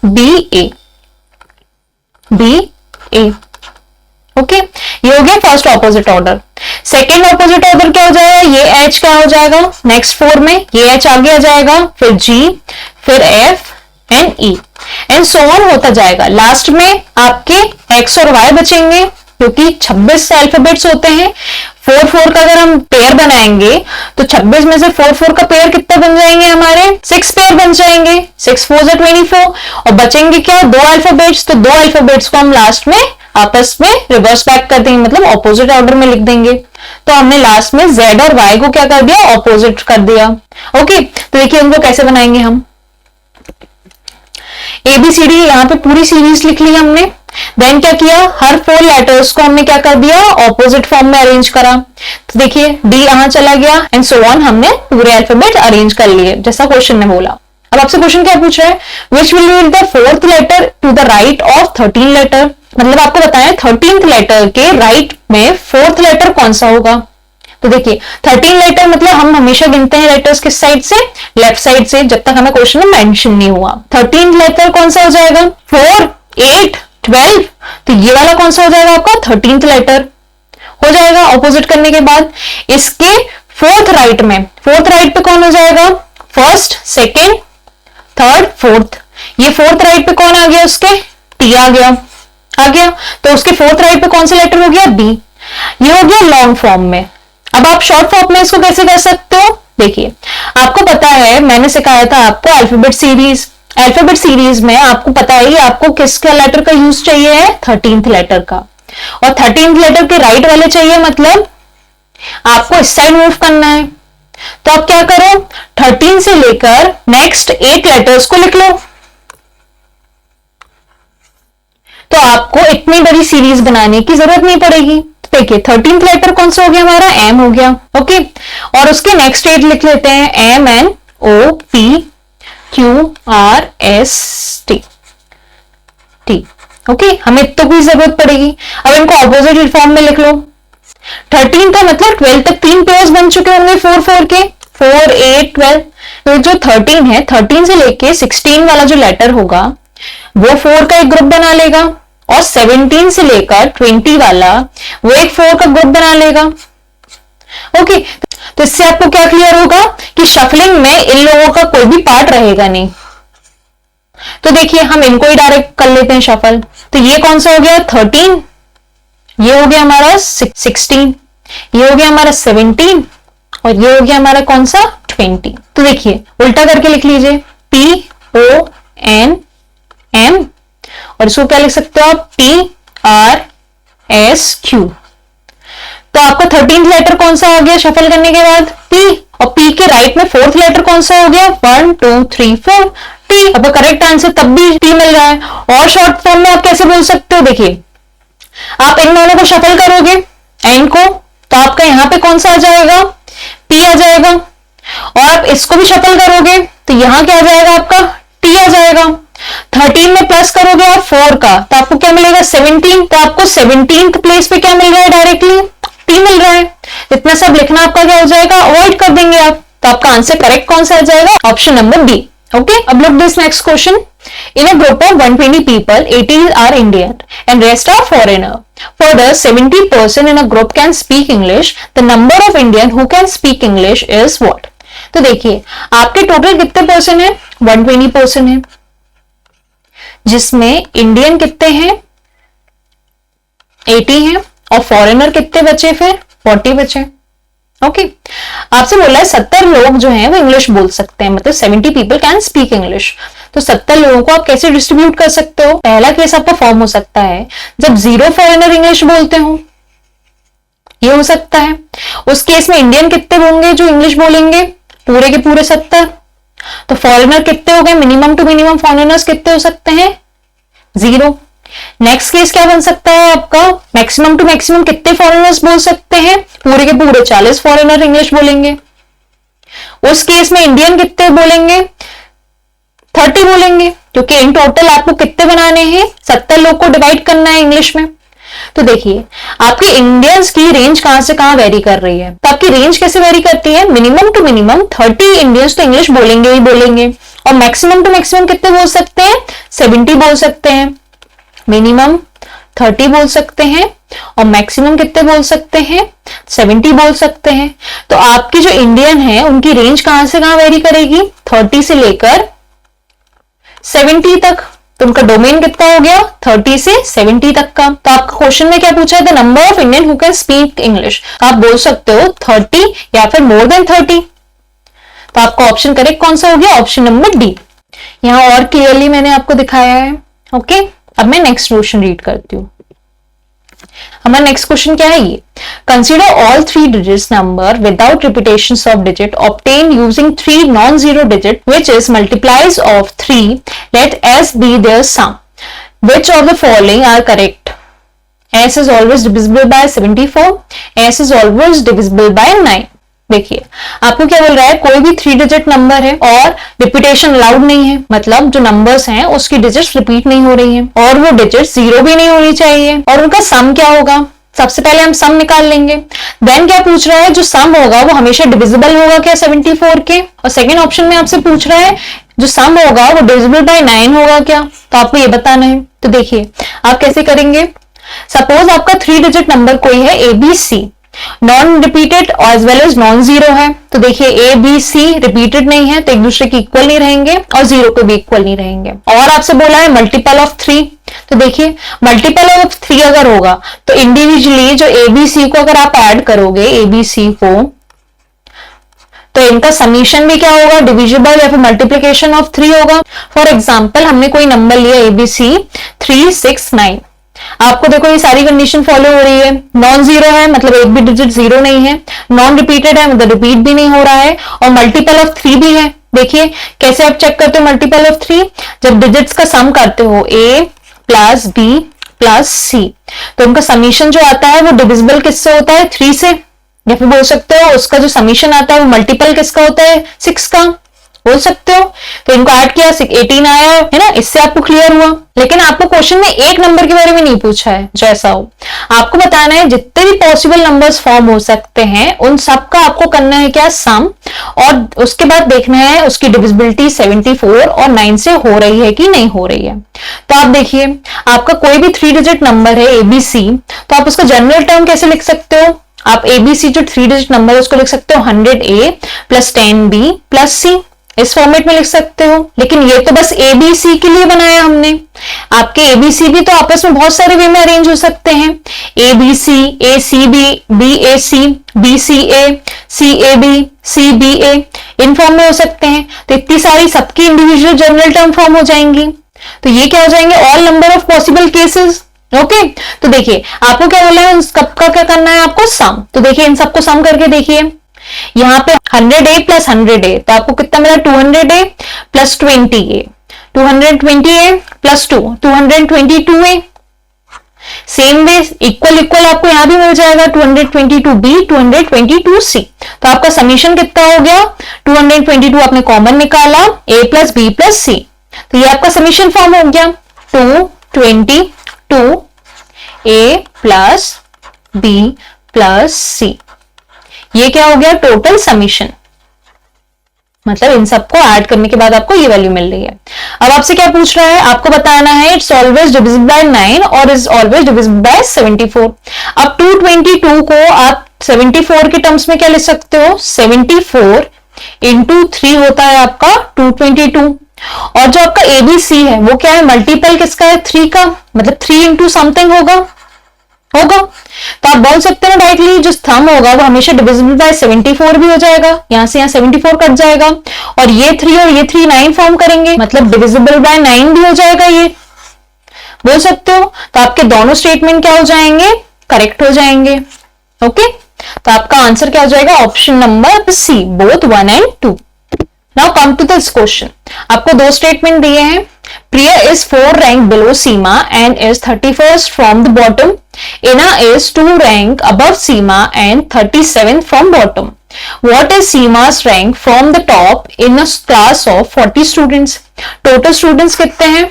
B A B A, okay. ये हो गया first opposite order. Second opposite order क्या हो जाएगा, ये H क्या हो जाएगा, नेक्स्ट 4 में ये H आगे आ जाएगा, फिर G, फिर F and E and so on होता जाएगा। लास्ट में आपके X और Y बचेंगे, क्योंकि 26 अल्फाबेट्स होते हैं। 4 का अगर हम पेयर बनाएंगे तो 26 में से 4 का पेयर कितना बन जाएंगे, हमारे 6 पेयर बन जाएंगे, 6 4 जा 24, और बचेंगे क्या, 2 अल्फाबेट्स। तो 2 अल्फाबेट्स को हम लास्ट में आपस में रिवर्स बैक कर देंगे, मतलब ऑपोजिट ऑर्डर में लिख देंगे। तो हमने लास्ट में Z और Y को क्या कर दिया, ऑपोजिट कर दिया, ओके। तो देखिए उनको कैसे बनाएंगे हम, ABCD यहाँ पे पूरी सीरीज लिख ली हमने। देन क्या किया, हर 4 लेटर्स को हमने क्या कर दिया, ऑपोजिट फॉर्म में अरेंज करा। तो देखिए D यहां चला गया एंड सो ऑन, हमने पूरे अल्फाबेट अरेंज कर लिए जैसा क्वेश्चन ने बोला। अब आपसे क्वेश्चन क्या पूछ रहा है, which will be the 4th letter to the right of 13 letter, मतलब आपको बताया 13th लेटर के राइट में 4th लेटर कौन सा होगा। तो देखिए 13 लेटर मतलब हम हमेशा गिनते हैं लेटर्स किस साइड से, लेफ्ट साइड से, जब तक हमें क्वेश्चन में मेंशन नहीं हुआ। 13 लेटर कौन सा हो जाएगा, 4 8 12, तो ये वाला कौन सा हो जाएगा आपका 13th लेटर हो जाएगा। ऑपोजिट करने के बाद इसके 4th राइट पे कौन हो जाएगा, फर्स्ट सेकेंड थर्ड फोर्थ, ये फोर्थ राइट पे कौन आ गया, उसके टी आ गया, तो उसके फोर्थ राइट पे कौन सा लेटर हो गया, बी। ये हो गया लॉन्ग फॉर्म में। अब आप शॉर्ट फॉर्म में इसको कैसे कर सकते हो, देखिए आपको पता है, मैंने सिखाया था आपको अल्फाबेट सीरीज। अल्फाबेट सीरीज में आपको पता है आपको किसका लेटर का यूज चाहिए है, 13th लेटर का, और 13th लेटर के राइट वाले चाहिए, मतलब आपको इस साइड मूव करना है। तो आप क्या करो, 13 से लेकर नेक्स्ट 8 लेटर्स को लिख लो। तो आपको इतनी बड़ी सीरीज बनाने की जरूरत नहीं पड़ेगी। देखिए 13th लेटर कौन सा हो गया हमारा, एम हो गया, ओके। और उसके नेक्स्ट 8 लिख लेते हैं, M N O P Q R S T, T, okay. हमें तो कोई जरूरत पड़ेगी। अब इनको ऑपोजिट फॉर्म में लिख लो। 13 का मतलब 12 तक 3 पेयर्स बन चुके होंगे 4 4 के, 4 8 12। तो जो 13 है, 13 से लेके 16 वाला जो लेटर होगा वो 4 का एक ग्रुप बना लेगा, और 17 से लेकर 20 वाला वो एक 4 का ग्रुप बना लेगा, ओके। तो इससे आपको क्या क्लियर होगा कि शफलिंग में इन लोगों का कोई भी पार्ट रहेगा नहीं। तो देखिए हम इनको ही डायरेक्ट कर लेते हैं शफल। तो ये कौन सा हो गया, 13, ये हो गया हमारा 16, ये हो गया हमारा 17, और ये हो गया हमारा कौन सा, 20। तो देखिए उल्टा करके लिख लीजिए, पी ओ एन एम, और इसको क्या लिख सकते हो आप, पी आर एस क्यू। तो आपका 13th लेटर कौन सा हो गया शफल करने के बाद, पी, और पी के राइट में 4th लेटर कौन सा हो गया, 1 2 3 4 टी। अब करेक्ट आंसर तब भी टी मिल रहा है। और शॉर्ट फॉर्म में आप कैसे बोल सकते हो, देखिए आप इन दोनों को शफल करोगे, एन को, तो आपका यहां पे कौन सा आ जाएगा, पी आ जाएगा। और आप इसको भी शफल करोगे तो यहां क्या आ जाएगा, आपका टी आ जाएगा। 13 में प्लस करोगे आप 4 का, तो आपको क्या मिलेगा, 17। तो आपको 17th प्लेस पे क्या मिल रहा है, डायरेक्टली टी मिल रहा है। इतना सब लिखना आपका क्या हो जाएगा, अवॉइड कर देंगे आप। तो आपका आंसर करेक्ट कौन सा आ जाएगा, ऑप्शन नंबर बी, ओके। अब look this next question. In a group of 120 people, 80 are Indian and rest are foreigner. Further, 70% in a group can speak English. The number of Indian who can speak English is what? तो देखिए आपके टोटल कितने पर्सन है, 120% है, जिसमें इंडियन कितने हैं, 80 हैं, और फॉरेनर कितने बचे, फिर 40 बचे, ओके। आपसे बोला है 70 लोग जो हैं वो इंग्लिश बोल सकते हैं, मतलब 70 पीपल कैन स्पीक इंग्लिश। तो 70 लोगों को आप कैसे डिस्ट्रीब्यूट कर सकते हो, पहला केस आपका फॉर्म हो सकता है जब 0 फॉरेनर इंग्लिश बोलते हो, ये हो सकता है। उस केस में इंडियन कितने होंगे जो इंग्लिश बोलेंगे, पूरे के पूरे 70। तो फॉरेनर कितने हो गए, मिनिमम टू मिनिमम फॉरेनर्स कितने हो सकते हैं, 0। नेक्स्ट केस क्या बन सकता है आपका, मैक्सिमम टू मैक्सिमम कितने फॉरेनर्स बोल सकते हैं, पूरे के पूरे 40 फॉरेनर इंग्लिश बोलेंगे। उस केस में इंडियन कितने बोलेंगे, 30 बोलेंगे, क्योंकि इन टोटल आपको कितने बनाने हैं, 70 लोग को डिवाइड करना है इंग्लिश में। तो देखिए आपके इंडियंस की रेंज कहां से कहां वेरी कर रही है। तो आपकी रेंज कैसे वेरी करती है, मिनिमम टू मिनिमम 30 इंडियंस तो इंग्लिश बोलेंगे ही बोलेंगे, और मैक्सिमम टू मैक्सिमम कितने बोल सकते हैं, 70 बोल सकते हैं। मिनिमम 30 बोल सकते हैं और मैक्सिमम कितने बोल सकते हैं, 70 बोल सकते हैं। तो आपकी जो इंडियन है उनकी रेंज कहां से कहां वेरी करेगी, 30 से लेकर 70 तक। तो उनका डोमेन कितना हो गया, 30 से 70 तक का। तो आपका क्वेश्चन में क्या पूछा है, the number of Indian who can speak English. आप बोल सकते हो 30 या फिर मोर देन 30। तो आपका ऑप्शन करेक्ट कौन सा हो गया, ऑप्शन नंबर डी। यहां और क्लियरली मैंने आपको दिखाया है, ओके। अब मैं नेक्स्ट क्वेश्चन रीड करती हूं। हमारा नेक्स्ट क्वेश्चन क्या है, ये consider all 3 digits number without repetition of digit obtain using 3 non zero digit which is multiplies of 3 let S be their sum which of the following are correct. S is always divisible by 74, S is always divisible by 9। देखिए आपको क्या बोल रहा है, कोई भी 3 डिजिट नंबर है और रिपीटेशन अलाउड नहीं है, मतलब जो नंबर्स हैं उसकी डिजिट्स रिपीट नहीं हो रही हैं, और वो डिजिट्स 0 भी नहीं होनी चाहिए, और उनका सम क्या होगा, सबसे पहले हम सम निकाल लेंगे। देन क्या पूछ रहा है, जो सम होगा वो हमेशा डिविजिबल होगा क्या 74 के, और सेकेंड ऑप्शन में आपसे पूछ रहा है जो सम होगा वो डिविजिबल बाय 9 होगा क्या, तो आपको ये बताना है। तो देखिए आप कैसे करेंगे, सपोज आपका 3 डिजिट नंबर कोई है ABC, non repeated as well as non zero है। तो देखिए ए बी सी रिपीटेड नहीं है तो एक दूसरे के इक्वल नहीं रहेंगे और जीरो के भी इक्वल नहीं रहेंगे। और आपसे बोला है मल्टीपल ऑफ 3, तो देखिए मल्टीपल ऑफ 3 अगर होगा तो इंडिविजुअली जो ए बी सी को अगर आप ऐड करोगे ए बी सी को, तो इनका समीशन भी क्या होगा, डिविजिबल या फिर मल्टीप्लीकेशन ऑफ 3 होगा। फॉर एग्जाम्पल हमने कोई नंबर लिया एबीसी 3, 6, 9। आपको देखो ये सारी कंडीशन फॉलो हो रही है। नॉन जीरो है मतलब एक भी डिजिट जीरो नहीं है, नॉन रिपीटेड है मतलब रिपीट भी नहीं हो रहा है, और मल्टीपल ऑफ 3 भी है। देखिए कैसे आप चेक करते हो मल्टीपल ऑफ 3, जब डिजिट्स का सम करते हो ए प्लस बी प्लस सी, तो उनका समीशन जो आता है वो डिविजिबल किससे होता है, 3 से, या फिर बोल सकते हो उसका जो समीशन आता है वो मल्टीपल किसका होता है, 6 का, बोल सकते हो। तो इनको ऐड किया 18 आया है ना, इससे आपको क्लियर हुआ। लेकिन आपको क्वेश्चन में एक नंबर के बारे में नहीं पूछा है, जैसा हो आपको बताना है जितने भी पॉसिबल नंबर्स फॉर्म हो सकते हैं उन सब का आपको करना है क्या, सम, और उसके बाद देखना है उसकी डिविजिबिलिटी 74 और 9 से हो रही है कि नहीं हो रही है। तो आप देखिए आपका कोई भी 3 डिजिट नंबर है एबीसी, तो आप उसका जनरल टर्म कैसे लिख सकते हो, आप एबीसी जो 3 डिजिट नंबर है उसको लिख सकते हो 100A प्लस 10B प्लस सी, इस फॉर्मेट में लिख सकते हो। लेकिन ये तो बस एबीसी के लिए बनाया हमने, आपके एबीसी भी तो आपस में बहुत सारे वे में अरेंज हो सकते हैं, ABC, ACB, BAC, BCA, CAB, CBA, इन फॉर्म में हो सकते हैं। तो इतनी सारी सबकी इंडिविजुअल जनरल टर्म फॉर्म हो जाएंगी। तो ये क्या हो जाएंगे, all number of possible cases. Okay तो देखिए आपको क्या बोला है, सबका क्या करना है आपको, सम। तो देखिए इन सबको सम करके देखिए, यहां पे 100A प्लस 100A, तो आपको कितना मिला 200A plus 20A, 220A plus 2, 222A। Same way equal equal आपको यहां भी मिल जाएगा 222B, 222C। तो आपका समीशन कितना हो गया, 222 आपने कॉमन निकाला, A plus B plus C, तो ये आपका समीशन फॉर्म हो गया 222 A plus B plus C। ये क्या हो गया, टोटल समीशन, मतलब इन सबको ऐड करने के बाद आपको ये वैल्यू मिल रही है। अब आपसे क्या पूछ रहा है, आपको बताना है इट्स ऑलवेज डिविजिबल बाय 9 और इज ऑलवेज डिविजिबल बाय 74। अब 222 को आप 74 के टर्म्स में क्या लिख सकते हो, 74 इंटू 3 होता है आपका 222, और जो आपका एबीसी है वो क्या है, मल्टीपल किसका है, 3 का, मतलब 3 इंटू समथिंग होगा। तो आप बोल सकते हो डायरेक्टली जो थंब होगा वो हमेशा डिविजिबल बाय 74 भी हो जाएगा, यहां से यहां 74 कट जाएगा, और ये 3 और ये 3 9 फॉर्म करेंगे, मतलब डिविजिबल बाय 9 भी हो जाएगा, ये बोल सकते हो। तो आपके दोनों स्टेटमेंट क्या हो जाएंगे, करेक्ट हो जाएंगे। ओके तो आपका आंसर क्या हो जाएगा, option number C, both 1 and 2। Now come to this question, आपको दो स्टेटमेंट दिए हैं, Priya is 4 rank below Seema and is 31st from the bottom. Ina is 2 rank above Seema and 37th from bottom. What is Seema's rank from the top in a class of 40 students? Total students कितने हैं,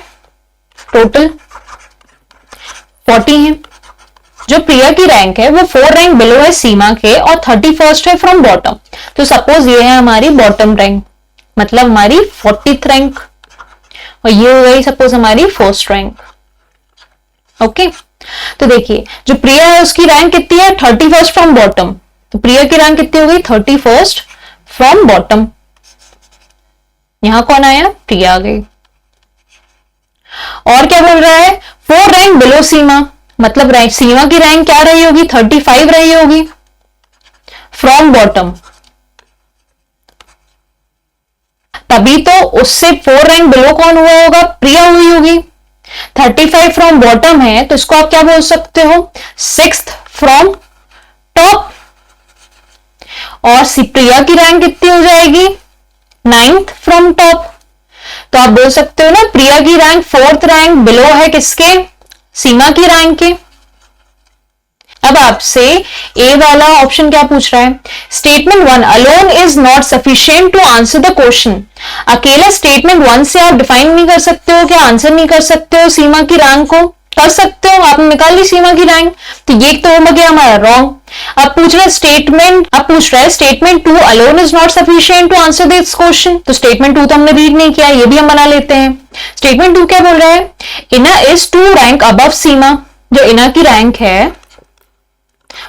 टोटल 40 हैं। जो प्रिया की रैंक है वो 4 रैंक बिलो है सीमा के और 31st है फ्रॉम बॉटम। तो सपोज ये है हमारी बॉटम रैंक, मतलब हमारी 40th रैंक, और ये हो गई सपोज हमारी फर्स्ट रैंक। ओके तो देखिए जो प्रिया है उसकी रैंक कितनी है, 31st फ्रॉम बॉटम। तो प्रिया की रैंक कितनी हो गई, 31st फ्रॉम बॉटम। यहां कौन आया, प्रिया आ गई। और क्या बोल रहा है, 4 रैंक बिलो सीमा, मतलब रैंक सीमा की रैंक क्या रही होगी, 35 रही होगी फ्रॉम बॉटम, तभी तो उससे 4 रैंक बिलो कौन हुआ होगा, प्रिया हुई होगी। 35 फ्रॉम बॉटम है तो इसको आप क्या बोल सकते हो, 6th फ्रॉम टॉप। और प्रिया की रैंक कितनी हो जाएगी, 9th फ्रॉम टॉप। तो आप बोल सकते हो ना प्रिया की रैंक 4th रैंक बिलो है किसके, सीमा की रैंक के। अब आपसे ए वाला ऑप्शन क्या पूछ रहा है, statement 1 alone is not sufficient to answer the question. अकेला स्टेटमेंट 1 से आप डिफाइन नहीं कर सकते हो, क्या आंसर नहीं कर सकते हो सीमा की रैंक को, कर सकते हो, आपने निकाल ली सीमा की रैंक, तो ये तो हो गया हमारा रॉन्ग। अब पूछ रहा है statement 2 alone is not sufficient to answer this question. तो स्टेटमेंट 2 तो हमने रीड नहीं किया, ये भी हम बना लेते हैं। स्टेटमेंट 2 क्या बोल रहा है, इना इज 2 रैंक अबव सीमा, जो इना की रैंक है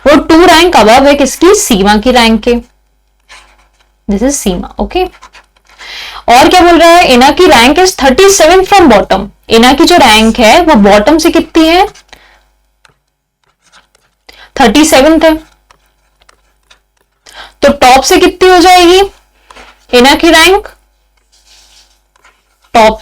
वो 2 रैंक अबव है किसकी, सीमा की रैंक के। This is Seema, okay. और क्या बोल रहा है, इना की रैंक इज 37 फ्रॉम बॉटम। इना की जो रैंक है वो बॉटम से कितनी है, 37 है। तो टॉप से कितनी हो जाएगी इना की रैंक, टॉप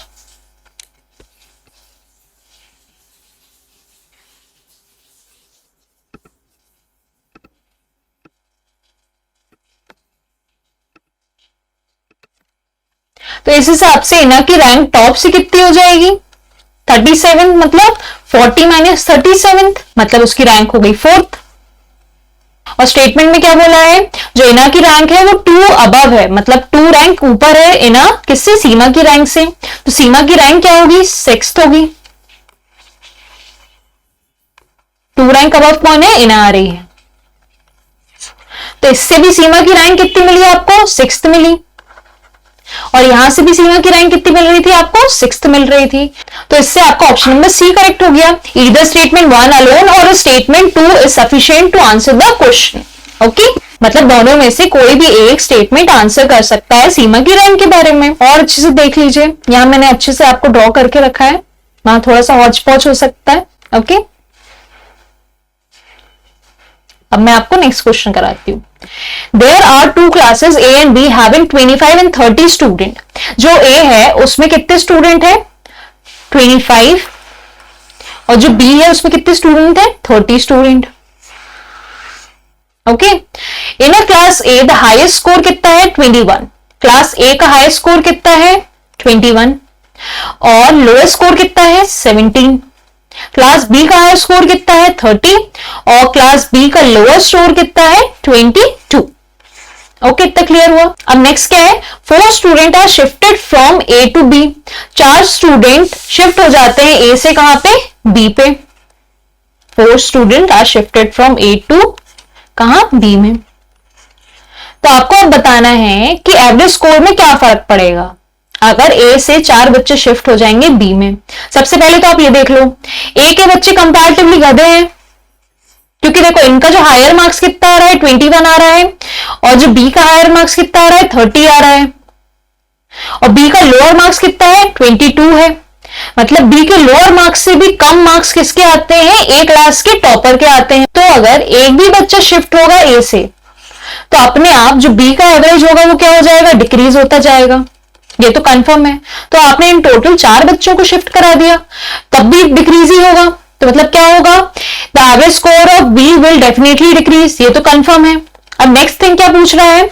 तो इस हिसाब से इना की रैंक टॉप से कितनी हो जाएगी, 37, मतलब 40 माइनस 37, मतलब उसकी रैंक हो गई 4th। और स्टेटमेंट में क्या बोला है, जो इना की रैंक है वो 2 अबव है, मतलब 2 रैंक ऊपर है इना किससे, सीमा की रैंक से। तो सीमा की रैंक क्या होगी, 6th होगी। 2 रैंक अबव कौन है, इना आ रही है। तो इससे भी सीमा की रैंक कितनी मिली आपको, 6th मिली। और यहां से भी सीमा की रैंक कितनी मिल रही थी आपको, 6th मिल रही थी। तो इससे आपका ऑप्शन नंबर सी करेक्ट हो गया। ईदर स्टेटमेंट 1 अलोन और statement 2 is sufficient to answer the question, okay. मतलब दोनों में से कोई भी एक स्टेटमेंट आंसर कर सकता है सीमा की रैंक के बारे में। और अच्छे से देख लीजिए, यहां मैंने अच्छे से आपको ड्रॉ करके रखा है, वहां थोड़ा सा हौच पौच हो सकता है, ओके। अब मैं आपको नेक्स्ट क्वेश्चन कराती हूं। There are 2 classes A and B having 25 and 30 student। जो A है उसमें कितने स्टूडेंट है, 25, और जो B है उसमें कितने स्टूडेंट है, 30 student, okay. In a class A the highest score कितना है, 21। क्लास A का हाईएस्ट स्कोर कितना है, 21, और लोएस्ट स्कोर कितना है, 17। क्लास बी का हायर स्कोर कितना है, 30, और क्लास बी का लोअर स्कोर कितना है, 22। ओके, इतना क्लियर हुआ। अब नेक्स्ट क्या है, 4 student are shifted from A to B. 4 student shift हो जाते हैं ए से कहां पे, बी पे। 4 student are shifted from A to कहां, बी में। तो आपको अब बताना है कि एवरेज स्कोर में क्या फर्क पड़ेगा अगर ए से 4 बच्चे शिफ्ट हो जाएंगे बी में। सबसे पहले तो आप ये देख लो, ए के बच्चे कंपैरेटिवली गधे हैं, क्योंकि देखो इनका जो हायर मार्क्स कितना आ रहा है, 21 आ रहा है, और जो बी का हायर मार्क्स कितना आ रहा है, 30 आ रहा है, और बी का लोअर मार्क्स कितना है, 22 है। मतलब बी के लोअर मार्क्स से भी कम मार्क्स किसके आते हैं, ए क्लास के टॉपर के आते हैं। तो अगर एक भी बच्चा शिफ्ट होगा ए से, तो अपने आप जो बी का एवरेज होगा वो क्या हो जाएगा, डिक्रीज होता जाएगा। ये तो कंफर्म है। तो आपने इन टोटल 4 बच्चों को शिफ्ट करा दिया, तब भी डिक्रीज ही होगा। तो मतलब क्या होगा, the average score of B will definitely decrease, ये तो कंफर्म है। अब नेक्स्ट थिंग क्या पूछ रहा है,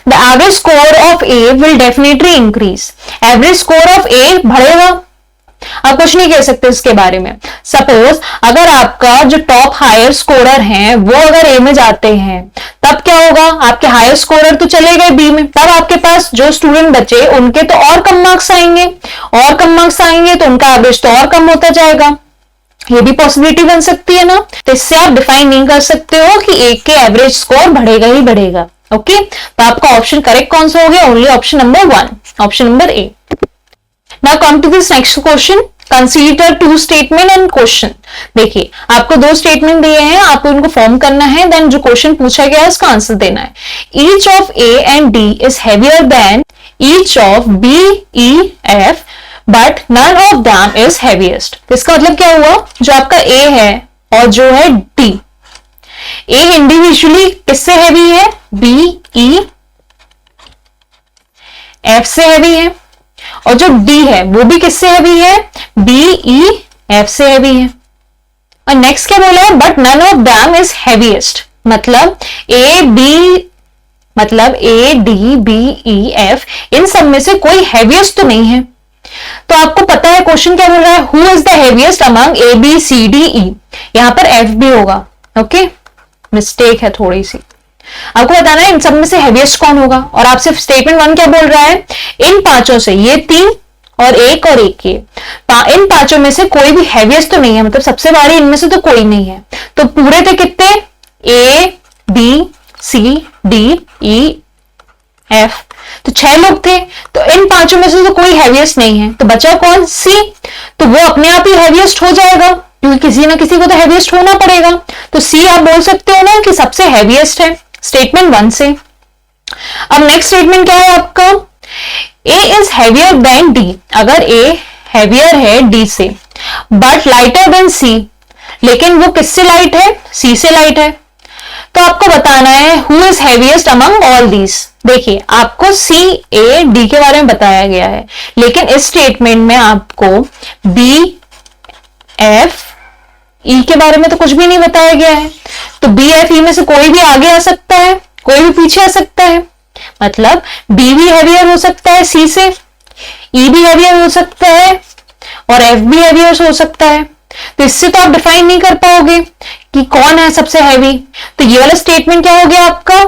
the average score of A will definitely increase. Average score of A बढ़ेगा, आप कुछ नहीं कह सकते इसके बारे में। सपोज अगर आपका जो टॉप हायर स्कोरर हैं वो अगर ए में जाते हैं, तब क्या होगा, आपके हायर स्कोरर तो चले गए बी में, तब आपके पास जो स्टूडेंट बचे उनके तो और कम मार्क्स आएंगे, और कम मार्क्स आएंगे तो उनका एवरेज तो और कम होता जाएगा। ये भी पॉसिबिलिटी बन सकती है ना। तो इससे आप डिफाइन नहीं कर सकते हो कि एक के एवरेज स्कोर बढ़ेगा ही बढ़ेगा, ओके। तो आपका ऑप्शन करेक्ट कौन सा हो गया, only option number 1, option number A. Now come to this next question. Consider 2 statement and question. देखिए आपको 2 स्टेटमेंट दिए हैं, आपको इनको फॉर्म करना है, देन जो क्वेश्चन पूछा गया है उसका आंसर देना है। Each of A and D is heavier than each of B, E, F, but none of them is heaviest. इसका मतलब क्या हुआ, जो आपका A है और जो है D, A इंडिविजुअली किससे हैवी है, B, E, F से हैवी है, और जो D है वो भी किससे हैवी है, B, E, F से हैवी है। और नेक्स्ट क्या बोला है, but none of them is heaviest. मतलब A, D, B, E, F इन सब में से कोई हैवीएस्ट तो नहीं है। तो आपको पता है क्वेश्चन क्या बोल रहा है, who is the heaviest among A, B, C, D, E। यहां पर F भी होगा, ओके, मिस्टेक है थोड़ी सी। आपको बताना है इन सब में से हैवीएस्ट कौन होगा। और आपसे स्टेटमेंट 1 क्या बोल रहा है, इन 5 से, ये 3 और 1 और 1 ये, इन 5 में से कोई भी हैवीएस्ट तो नहीं है, मतलब सबसे भारी इनमें से तो कोई नहीं है। तो पूरे थे कितने, A, B, C, D, E, F, तो 6 लोग थे। तो इन 5 में से तो कोई हैवीएस्ट नहीं है, तो बचा कौन, C। तो वो अपने आप ही हैवीएस्ट हो जाएगा, क्योंकि किसी ना किसी को तो हैवीएस्ट होना पड़ेगा। तो सी आप बोल सकते हो ना कि सबसे हैवीएस्ट है स्टेटमेंट 1 से। अब नेक्स्ट स्टेटमेंट क्या है आपका, ए इज हैवियर देन डी, अगर ए हैवियर है डी से बट लाइटर देन सी, लेकिन वो किससे लाइट है, सी से लाइट है, तो आपको बताना है who is heaviest among all these. देखिए आपको सी ए डी के बारे में बताया गया है, लेकिन इस स्टेटमेंट में आपको बी एफ ई के बारे में तो कुछ भी नहीं बताया गया है। तो बी एफ ई में से कोई भी आगे आ सकता है, कोई भी पीछे आ सकता है, मतलब बी भी हैवियर हो सकता है सी से, ई भी हैवियर हो सकता है और एफ भी हैवियर हो सकता है। तो इससे तो आप डिफाइन नहीं कर पाओगे कि कौन है सबसे हैवी। तो ये वाला स्टेटमेंट क्या हो गया आपका,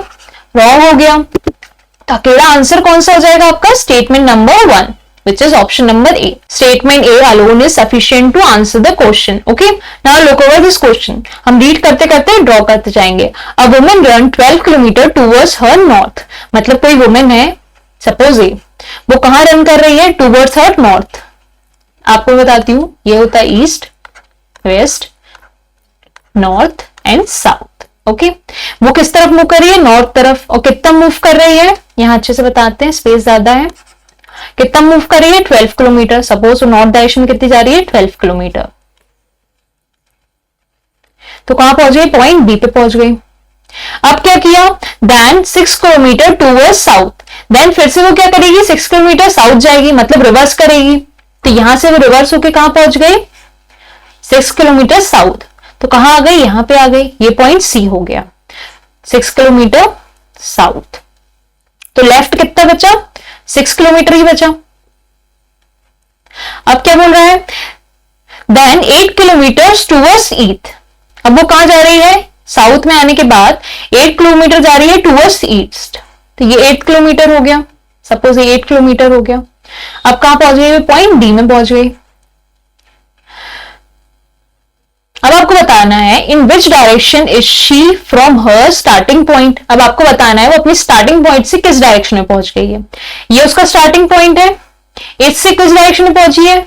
रॉन्ग हो गया। तो अकेला आंसर कौन सा हो जाएगा आपका, statement number 1 which is option number A. Statement A alone is sufficient to answer the question. Okay. Now look over this question. हम रीड करते करते ड्रॉ करते जाएंगे। A woman run 12 kilometre towards her north. मतलब कोई वुमेन है, सपोज ए, वो कहाँ रन कर रही है, towards her north. आपको बताती हूँ, ये होता है east, west, north and south. Okay, वो किस तरफ मूव कर रही है, नॉर्थ तरफ। और कितना मूव कर रही है, यहां अच्छे से बताते हैं, स्पेस ज्यादा है। कितना मूव कर रही है, 12 किलोमीटर। सपोज वो नॉर्थ डायरेक्शन में कितनी जा रही है, 12 किलोमीटर। तो कहां पहुंच गई, पॉइंट बी पे पहुंच गई। अब क्या किया, then 6 kilometre toward south. Then फिर से वो क्या करेगी, 6 किलोमीटर साउथ जाएगी, मतलब रिवर्स करेगी। तो यहां से वो रिवर्स होके कहां पहुंच गई, 6 किलोमीटर साउथ। तो कहां आ गई, यहां पे आ गई, ये पॉइंट सी हो गया, 6 किलोमीटर साउथ। तो लेफ्ट कितना बचा, 6 किलोमीटर ही बचा। अब क्या बोल रहा है, देन 8 किलोमीटर टूवर्ड्स ईस्ट। अब वो कहां जा रही है, साउथ में आने के बाद 8 किलोमीटर जा रही है टूवर्ड्स ईस्ट। तो ये 8 किलोमीटर हो गया, सपोज ये 8 किलोमीटर हो गया। अब कहां पहुंच गई, पॉइंट डी में पहुंच गई। अब आपको बताना है in which direction is she from her starting point. अब आपको बताना है वो अपनी स्टार्टिंग पॉइंट से किस डायरेक्शन में पहुंच गई है। ये उसका स्टार्टिंग पॉइंट है, इससे किस डायरेक्शन में पहुंची है,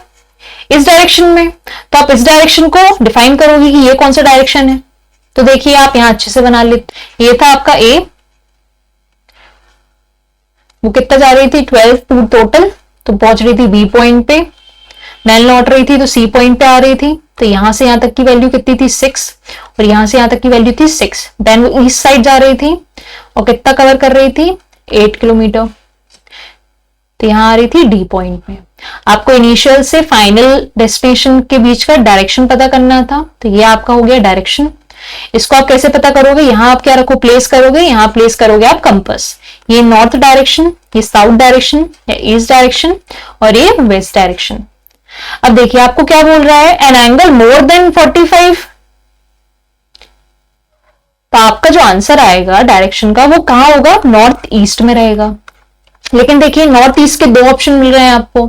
इस डायरेक्शन में। तो आप इस डायरेक्शन को डिफाइन करोगे कि ये कौन सा डायरेक्शन है। तो देखिए आप यहां अच्छे से बना लेते, ये था आपका ए, वो कितना जा रही थी, 12 टोटल, तो पहुंच रही थी बी पॉइंट पे। देन लौट रही थी तो सी पॉइंट पे आ रही थी। तो यहां से यहां तक की वैल्यू कितनी थी, 6, और यहां से यहां तक की वैल्यू थी 6। देन वो ईस्ट साइड जा रही थी और कितना कवर कर रही थी, 8 किलोमीटर। तो यहां आ रही थी डी पॉइंट में। आपको इनिशियल से फाइनल डेस्टिनेशन के बीच का डायरेक्शन पता करना था। तो ये आपका हो गया डायरेक्शन। इसको आप कैसे पता करोगे, यहां आप क्या रखो, प्लेस करोगे, यहां प्लेस करोगे आप कंपास। ये नॉर्थ डायरेक्शन, ये साउथ डायरेक्शन, या ईस्ट डायरेक्शन, और ये वेस्ट डायरेक्शन। अब देखिए आपको क्या बोल रहा है, एन एंगल मोर देन 45। तो आपका जो आंसर आएगा डायरेक्शन का, वो कहां होगा, नॉर्थ ईस्ट में रहेगा। लेकिन देखिए नॉर्थ ईस्ट के दो ऑप्शन मिल रहे हैं आपको,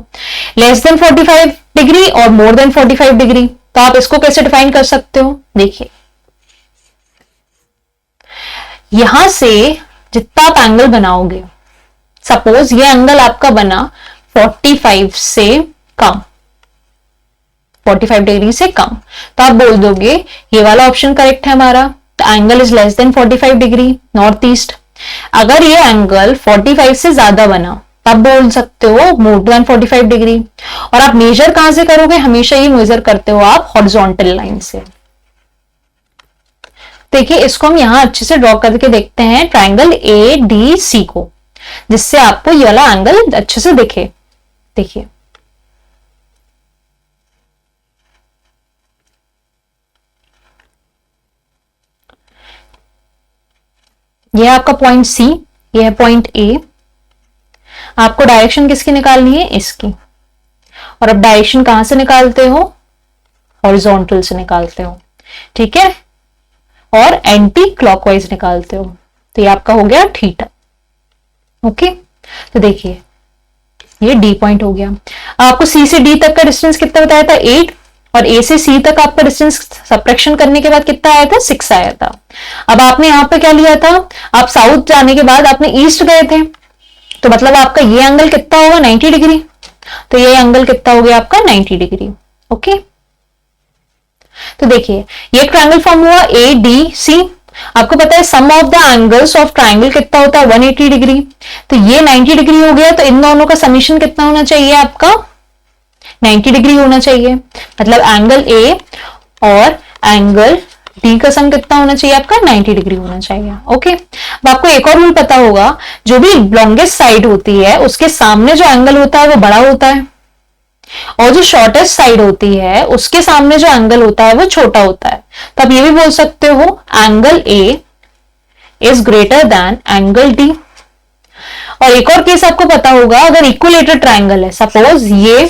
लेस देन 45 डिग्री और मोर देन 45 डिग्री। तो आप इसको कैसे डिफाइन कर सकते हो, देखिए यहां से जितना आप एंगल बनाओगे, सपोज ये एंगल आपका बना 45 से कम, 45 डिग्री से कम, तो आप बोल दोगे ये वाला ऑप्शन करेक्ट है हमारा। तो angle is less than 45 degree north east. अगर ये एंगल 45 से ज्यादा बना तब बोल सकते हो मोर देन 45 डिग्री। और आप मेजर कहां से करोगे, हमेशा ये मेजर करते हो आप हॉरिजॉन्टल लाइन से। देखिए इसको हम यहां अच्छे से ड्रॉ करके देखते हैं ट्राइंगल ए डी सी को, जिससे आपको ये वाला एंगल अच्छे से दिखे। देखिए ये है आपका पॉइंट सी, ये है पॉइंट ए। आपको डायरेक्शन किसकी निकालनी है, इसकी। और अब डायरेक्शन कहां से निकालते हो, हॉरिजॉन्टल से निकालते हो, ठीक है, और एंटी क्लॉकवाइज निकालते हो। तो ये आपका हो गया थीटा। ओके, तो देखिए ये डी पॉइंट हो गया। आपको सी से डी तक का डिस्टेंस कितना बताया था, 8, और ए से सी तक आपका डिस्टेंस सबट्रैक्शन करने के बाद कितना आया था, 6 आया था। अब आपने यहां पे क्या लिया था, आप साउथ जाने के बाद आपने ईस्ट गए थे, तो मतलब आपका ये एंगल कितना होगा, 90 डिग्री। तो ये एंगल कितना हो गया आपका, 90 डिग्री। ओके, तो देखिए ये एक ट्रायंगल फॉर्म हुआ ADC। आपको पता है sum of the angles of triangle कितना होता है 180 डिग्री, तो ये 90 डिग्री हो गया, तो इन दोनों का समीशन कितना होना चाहिए आपका 90 डिग्री होना चाहिए। मतलब एंगल A और एंगल D का सम कितना होना चाहिए आपका 90 डिग्री होना चाहिए। ओके, अब आपको एक और रूल पता होगा, जो भी लॉन्गेस्ट साइड होती है उसके सामने जो एंगल होता है वो बड़ा होता है, और जो शॉर्टेस्ट साइड होती है उसके सामने जो एंगल होता है वो छोटा होता है। तो आप ये भी बोल सकते हो angle A is greater than angle D। और एक और केस आपको पता होगा, अगर इक्विलेटरल ट्रायंगल है, सपोज ये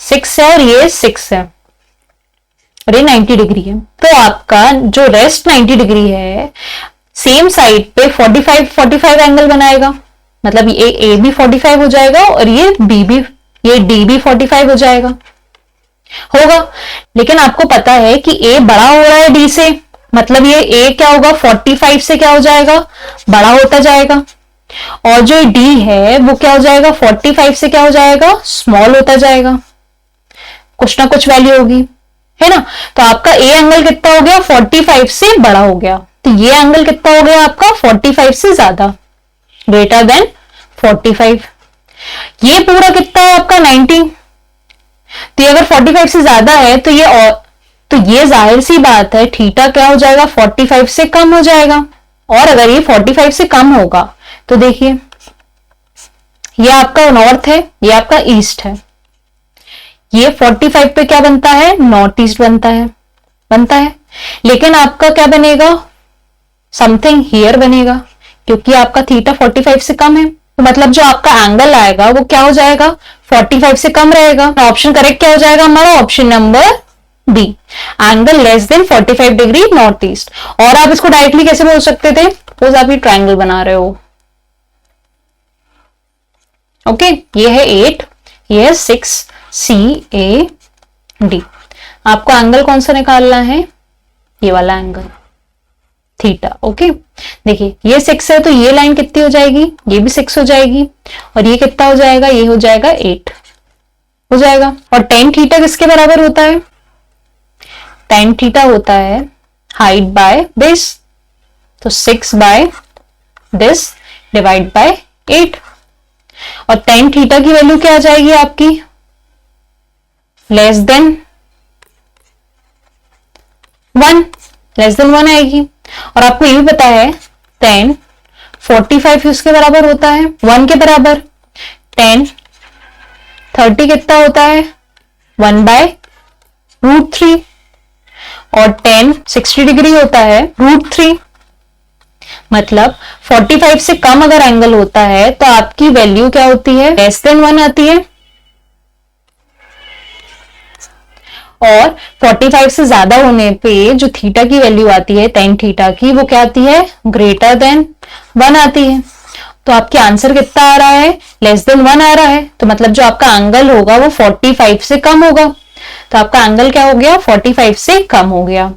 6 है और ये 6 है और ये 90 डिग्री है, तो आपका जो रेस्ट 90 डिग्री है सेम साइड पे 45 एंगल बनाएगा। मतलब ये A भी 45 हो जाएगा और ये D भी 45 हो जाएगा होगा। लेकिन आपको पता है कि A बड़ा हो रहा है D से, मतलब ये A क्या होगा 45 से क्या हो जाएगा बड़ा होता जाएगा, और जो D है वो क्या हो जाएगा 45 से क्या हो जाएगा स्मॉल होता जाएगा, कुछ ना कुछ वैल्यू होगी, है ना। तो आपका A एंगल कितना हो गया 45 से बड़ा हो गया, तो ये एंगल कितना हो गया आपका 45 से ज्यादा, ग्रेटर देन 45। ये पूरा कितना है आपका 90, तो ये अगर 45 से ज्यादा है तो ये जाहिर सी बात है थीटा क्या हो जाएगा 45 से कम हो जाएगा। और अगर ये 45 से कम होगा तो देखिए ये आपका नॉर्थ है, ये आपका ईस्ट है, ये 45 पे क्या बनता है नॉर्थ ईस्ट बनता है। लेकिन आपका क्या बनेगा समथिंग हियर बनेगा, क्योंकि आपका थीटा 45 से कम है, तो मतलब जो आपका एंगल आएगा वो क्या हो जाएगा 45 से कम रहेगा। ऑप्शन करेक्ट क्या हो जाएगा हमारा option number B, angle less than 45 degree north east. और आप इसको डायरेक्टली कैसे बोल सकते थे, सपोज आप ये ट्रायंगल बना रहे हो, ओके, ये है 8, ये है 6 CAD। आपको एंगल कौन सा निकालना है, ये वाला एंगल थीटा। ओके, देखिए ये 6 है तो ये लाइन कितनी हो जाएगी, ये भी 6 हो जाएगी, और ये कितना हो जाएगा, ये हो जाएगा 8 हो जाएगा। और tan थीटा किसके बराबर होता है, tan थीटा होता है हाइट बाय बेस, तो 6 बाय दिस डिवाइड बाय 8। और tan थीटा की वैल्यू क्या आ जाएगी आपकी लेस देन 1 आएगी। और आपको ये भी पता है tan 45 उसके बराबर होता है 1 के बराबर, tan 30 कितना होता है 1/√3, और tan 60 डिग्री होता है √3। मतलब 45 से कम अगर एंगल होता है तो आपकी वैल्यू क्या होती है लेस देन 1 आती है, और 45 से ज्यादा होने पे जो थीटा की वैल्यू आती है tan थीटा की वो क्या आती है ग्रेटर देन 1 आती है। तो आपके आंसर कितना आ रहा है लेस देन 1 आ रहा है, तो मतलब जो आपका एंगल होगा वो 45 से कम होगा, तो आपका एंगल क्या हो गया 45 से कम हो गया।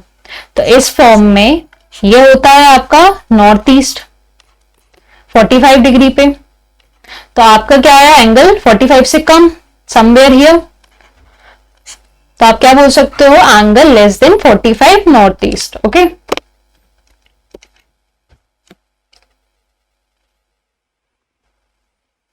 तो इस फॉर्म में ये होता है आपका नॉर्थ ईस्ट 45 डिग्री पे, तो आपका क्या आया एंगल 45 से कम समवेयर हियर, तो आप क्या बोल सकते हो angle less than 45 north east. Okay,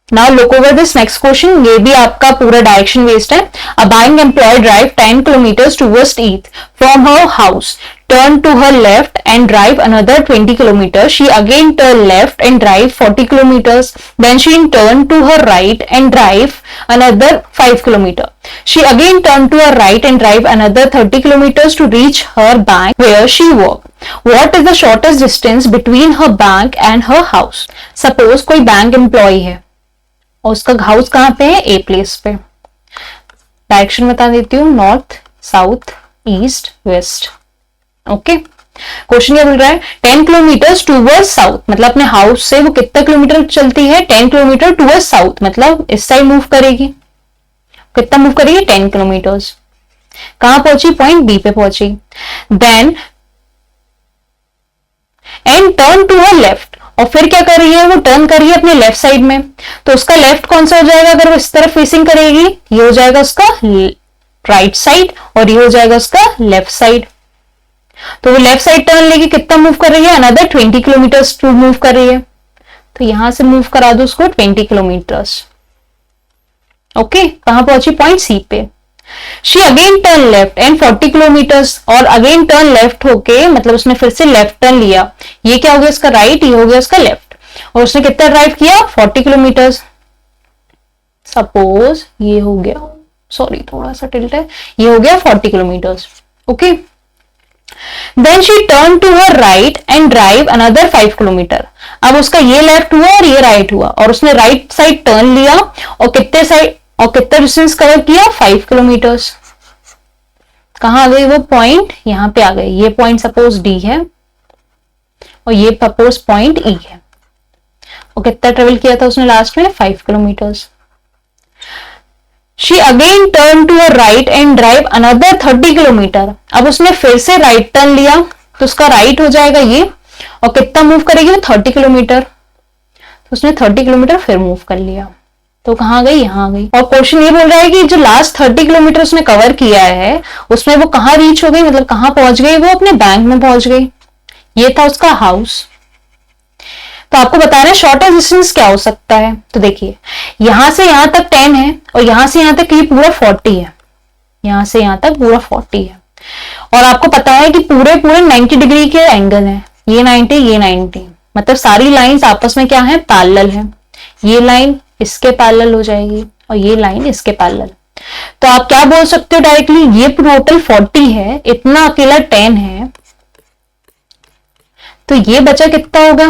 now look over this next question, ये भी आपका पूरा डायरेक्शन वेस्ट है। A buying employ drive 10 kilometres towards east from her house, turn to her left and drive another 20 kilometers. She again turn left and drive 40 kilometers. Then she turn to her right and drive another 5 kilometers. She again turn to her right and drive another 30 kilometers to reach her bank where she worked. What is the shortest distance between her bank and her house? Suppose कोई बैंक एम्प्लॉय है और उसका हाउस कहाँ पे है ए प्लेस पे। डायरेक्शन बता देती हूँ north south east west. Okay, question क्या बोल रहा है 10 किलोमीटर टूवर्ड्स साउथ, मतलब अपने हाउस से वो कितना किलोमीटर चलती है 10 किलोमीटर टूवर्ड्स साउथ, मतलब इस साइड मूव करेगी, कितना मूव करेगी 10 किलोमीटर्स। कहां पहुंची पॉइंट बी पे पहुंची। Then and turn to her left, और फिर क्या कर रही है वो टर्न कर रही है अपने लेफ्ट साइड में, तो उसका लेफ्ट कौन सा हो जाएगा अगर वो इस तरफ फेसिंग करेगी, ये हो जाएगा उसका राइट साइड और ये हो जाएगा उसका लेफ्ट साइड। तो वो लेफ्ट साइड टर्न लेके कितना मूव कर रही है, अनदर 20 किलोमीटर्स टू मूव कर रही है। तो यहां से मूव करा दो उसको 20 किलोमीटर्स। ओके, कहां पहुंची, पॉइंट सी पे। She again turn left and 40 kilometres, और अगेन टर्न लेफ्ट होके मतलब उसने फिर से लेफ्ट टर्न लिया। ये क्या हो गया उसका राइट, ये हो गया उसका लेफ्ट, और उसने कितना ड्राइव किया 40 किलोमीटर्स। सपोज ये हो गया, सॉरी थोड़ा सा टिल्ट है, ये हो गया 40 kilometres. Okay, then she turn to her right and drive another 5 kilometre. अब उसका ये लेफ्ट हुआ और ये राइट हुआ, और उसने राइट साइड टर्न लिया और कितना डिस्टेंस कवर किया 5 किलोमीटर्स। कहां आ गई वो पॉइंट, यहां पे आ गई। ये पॉइंट सपोज डी है और ये सपोज पॉइंट ई है, और कितना ट्रेवल किया था उसने लास्ट में 5 kilometres. She again turn to her right and drive another 30 kilometre. अब उसने फिर से राइट टर्न लिया तो उसका राइट हो जाएगा ये, और कितना मूव करेगी वो 30 किलोमीटर। तो उसने 30 किलोमीटर फिर मूव कर लिया, तो कहां गई, यहां आ गई। और क्वेश्चन ये बोल रहा है कि जो लास्ट 30 किलोमीटर उसने कवर किया है उसमें वो कहां रीच हो गई, मतलब कहां पहुंच गई, वो अपने बैंक में पहुंच गई। ये था उसका हाउस। तो आपको बताना है शॉर्टेस्ट डिस्टेंस क्या हो सकता है। तो देखिए यहां से यहां तक 10 है और यहां से यहां तक ये पूरा 40 है, यहां से यहां तक पूरा 40 है, और आपको पता है कि पूरे 90 डिग्री के एंगल है, ये 90 ये 90, मतलब सारी लाइंस आपस में क्या है, पैरेलल है। ये लाइन इसके पैरेलल हो जाएगी और ये लाइन इसके पैरेलल। तो आप क्या बोल सकते हो डायरेक्टली, ये टोटल 40 है, इतना अकेला 10 है, तो ये बचा कितना होगा,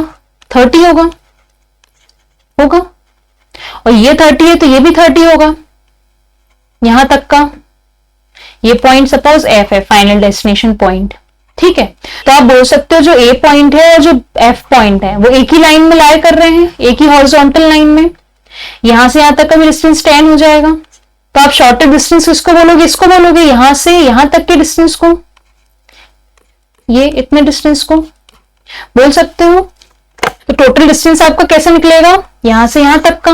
30 होगा, और ये 30 है तो ये भी 30 होगा यहां तक का। ये पॉइंट सपोज एफ है, फाइनल डेस्टिनेशन पॉइंट, ठीक है। तो आप बोल सकते हो जो ए पॉइंट है और जो एफ पॉइंट है वो एक ही लाइन में लाए कर रहे हैं, एक ही हॉरिजॉन्टल लाइन में। यहां से यहां तक का भी डिस्टेंस 10 हो जाएगा। तो आप शॉर्टेस्ट डिस्टेंस किसको बोलोगे, इसको बोलोगे, यहां से यहां तक के डिस्टेंस को, ये इतने डिस्टेंस को बोल सकते हो। तो टोटल डिस्टेंस आपका कैसे निकलेगा, यहां से यहां तक का,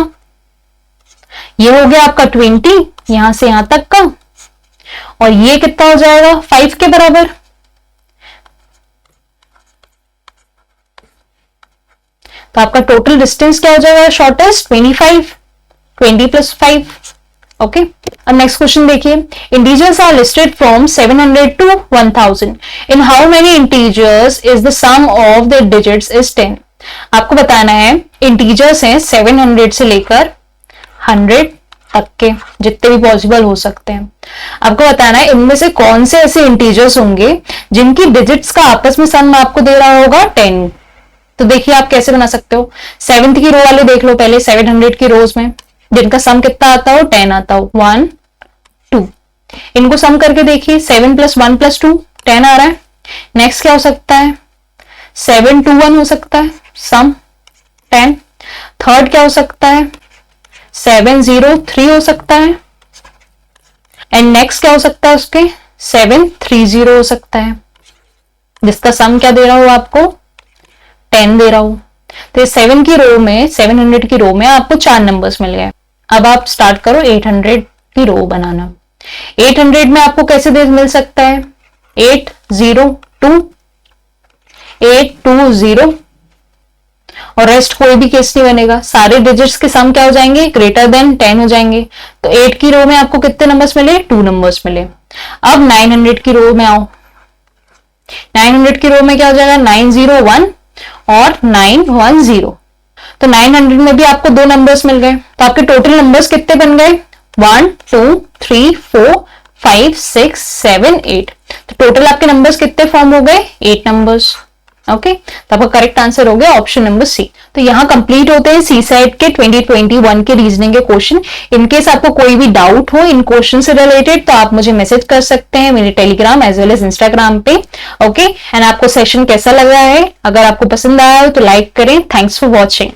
ये हो गया आपका 20 यहां से यहां तक का, और ये कितना हो जाएगा 5 के बराबर। तो आपका टोटल डिस्टेंस क्या हो जाएगा शॉर्टेस्ट, 25, 20 + 5। ओके, अब नेक्स्ट क्वेश्चन देखिए, integers are listed from 700 to 1000, in how many integers is the sum of the digits is 10। आपको बताना है इंटीजर्स हैं 700 से लेकर 100 तक के, जितने भी पॉसिबल हो सकते हैं। आपको बताना है इनमें से कौन से ऐसे इंटीजर्स होंगे जिनकी डिजिट्स का आपस में सम आपको दे रहा होगा 10। तो देखिए आप कैसे बना सकते हो, 7th की रो वाले देख लो पहले, 700 की रोज में जिनका सम कितना आता हो 10 आता हो, 1 2, इनको सम करके देखिए, 7 + 1 + 2 10 आ रहा है। नेक्स्ट क्या हो सकता है, 7 2 1 हो सकता है, सम 10। थर्ड क्या हो सकता है, 7 0 3 हो सकता है, एंड नेक्स्ट क्या हो सकता है उसके, 7 3 0 हो सकता है, जिसका सम क्या दे रहा हो आपको 10 दे रहा हूं। तो 7 की रो में, 700 की रो में आपको 4 नंबर्स मिल गए। अब आप स्टार्ट करो 800 की रो बनाना। 800 में आपको कैसे मिल सकता है, 8 0 2 8 2 0, और रेस्ट कोई भी केस नहीं बनेगा, सारे डिजिट्स के सम क्या हो जाएंगे, ग्रेटर देन 10 हो जाएंगे। तो 8 की रो में आपको कितने नंबर्स मिले, 2 नंबर्स मिले। अब 900 की रो में आओ, 900 की रो में क्या हो जाएगा, 9 0 1 और 9 1 0। तो 900 में भी आपको 2 नंबर्स मिल गए। तो आपके टोटल नंबर्स कितने बन गए, 1 2 3 4 5 6 7 8। तो टोटल आपके नंबर्स कितने फॉर्म हो गए, 8 नंबर्स। ओके, तो आपका करेक्ट आंसर हो गया ऑप्शन नंबर सी। तो यहाँ कंप्लीट होते हैं सी सेट के 2021 के रीजनिंग के क्वेश्चन। इनकेस आपको कोई भी डाउट हो इन क्वेश्चन से रिलेटेड तो आप मुझे मैसेज कर सकते हैं मेरे Telegram as well as Instagram पे। ओके, एंड आपको सेशन कैसा लग रहा है, अगर आपको पसंद आया हो तो लाइक करें। Thanks for watching.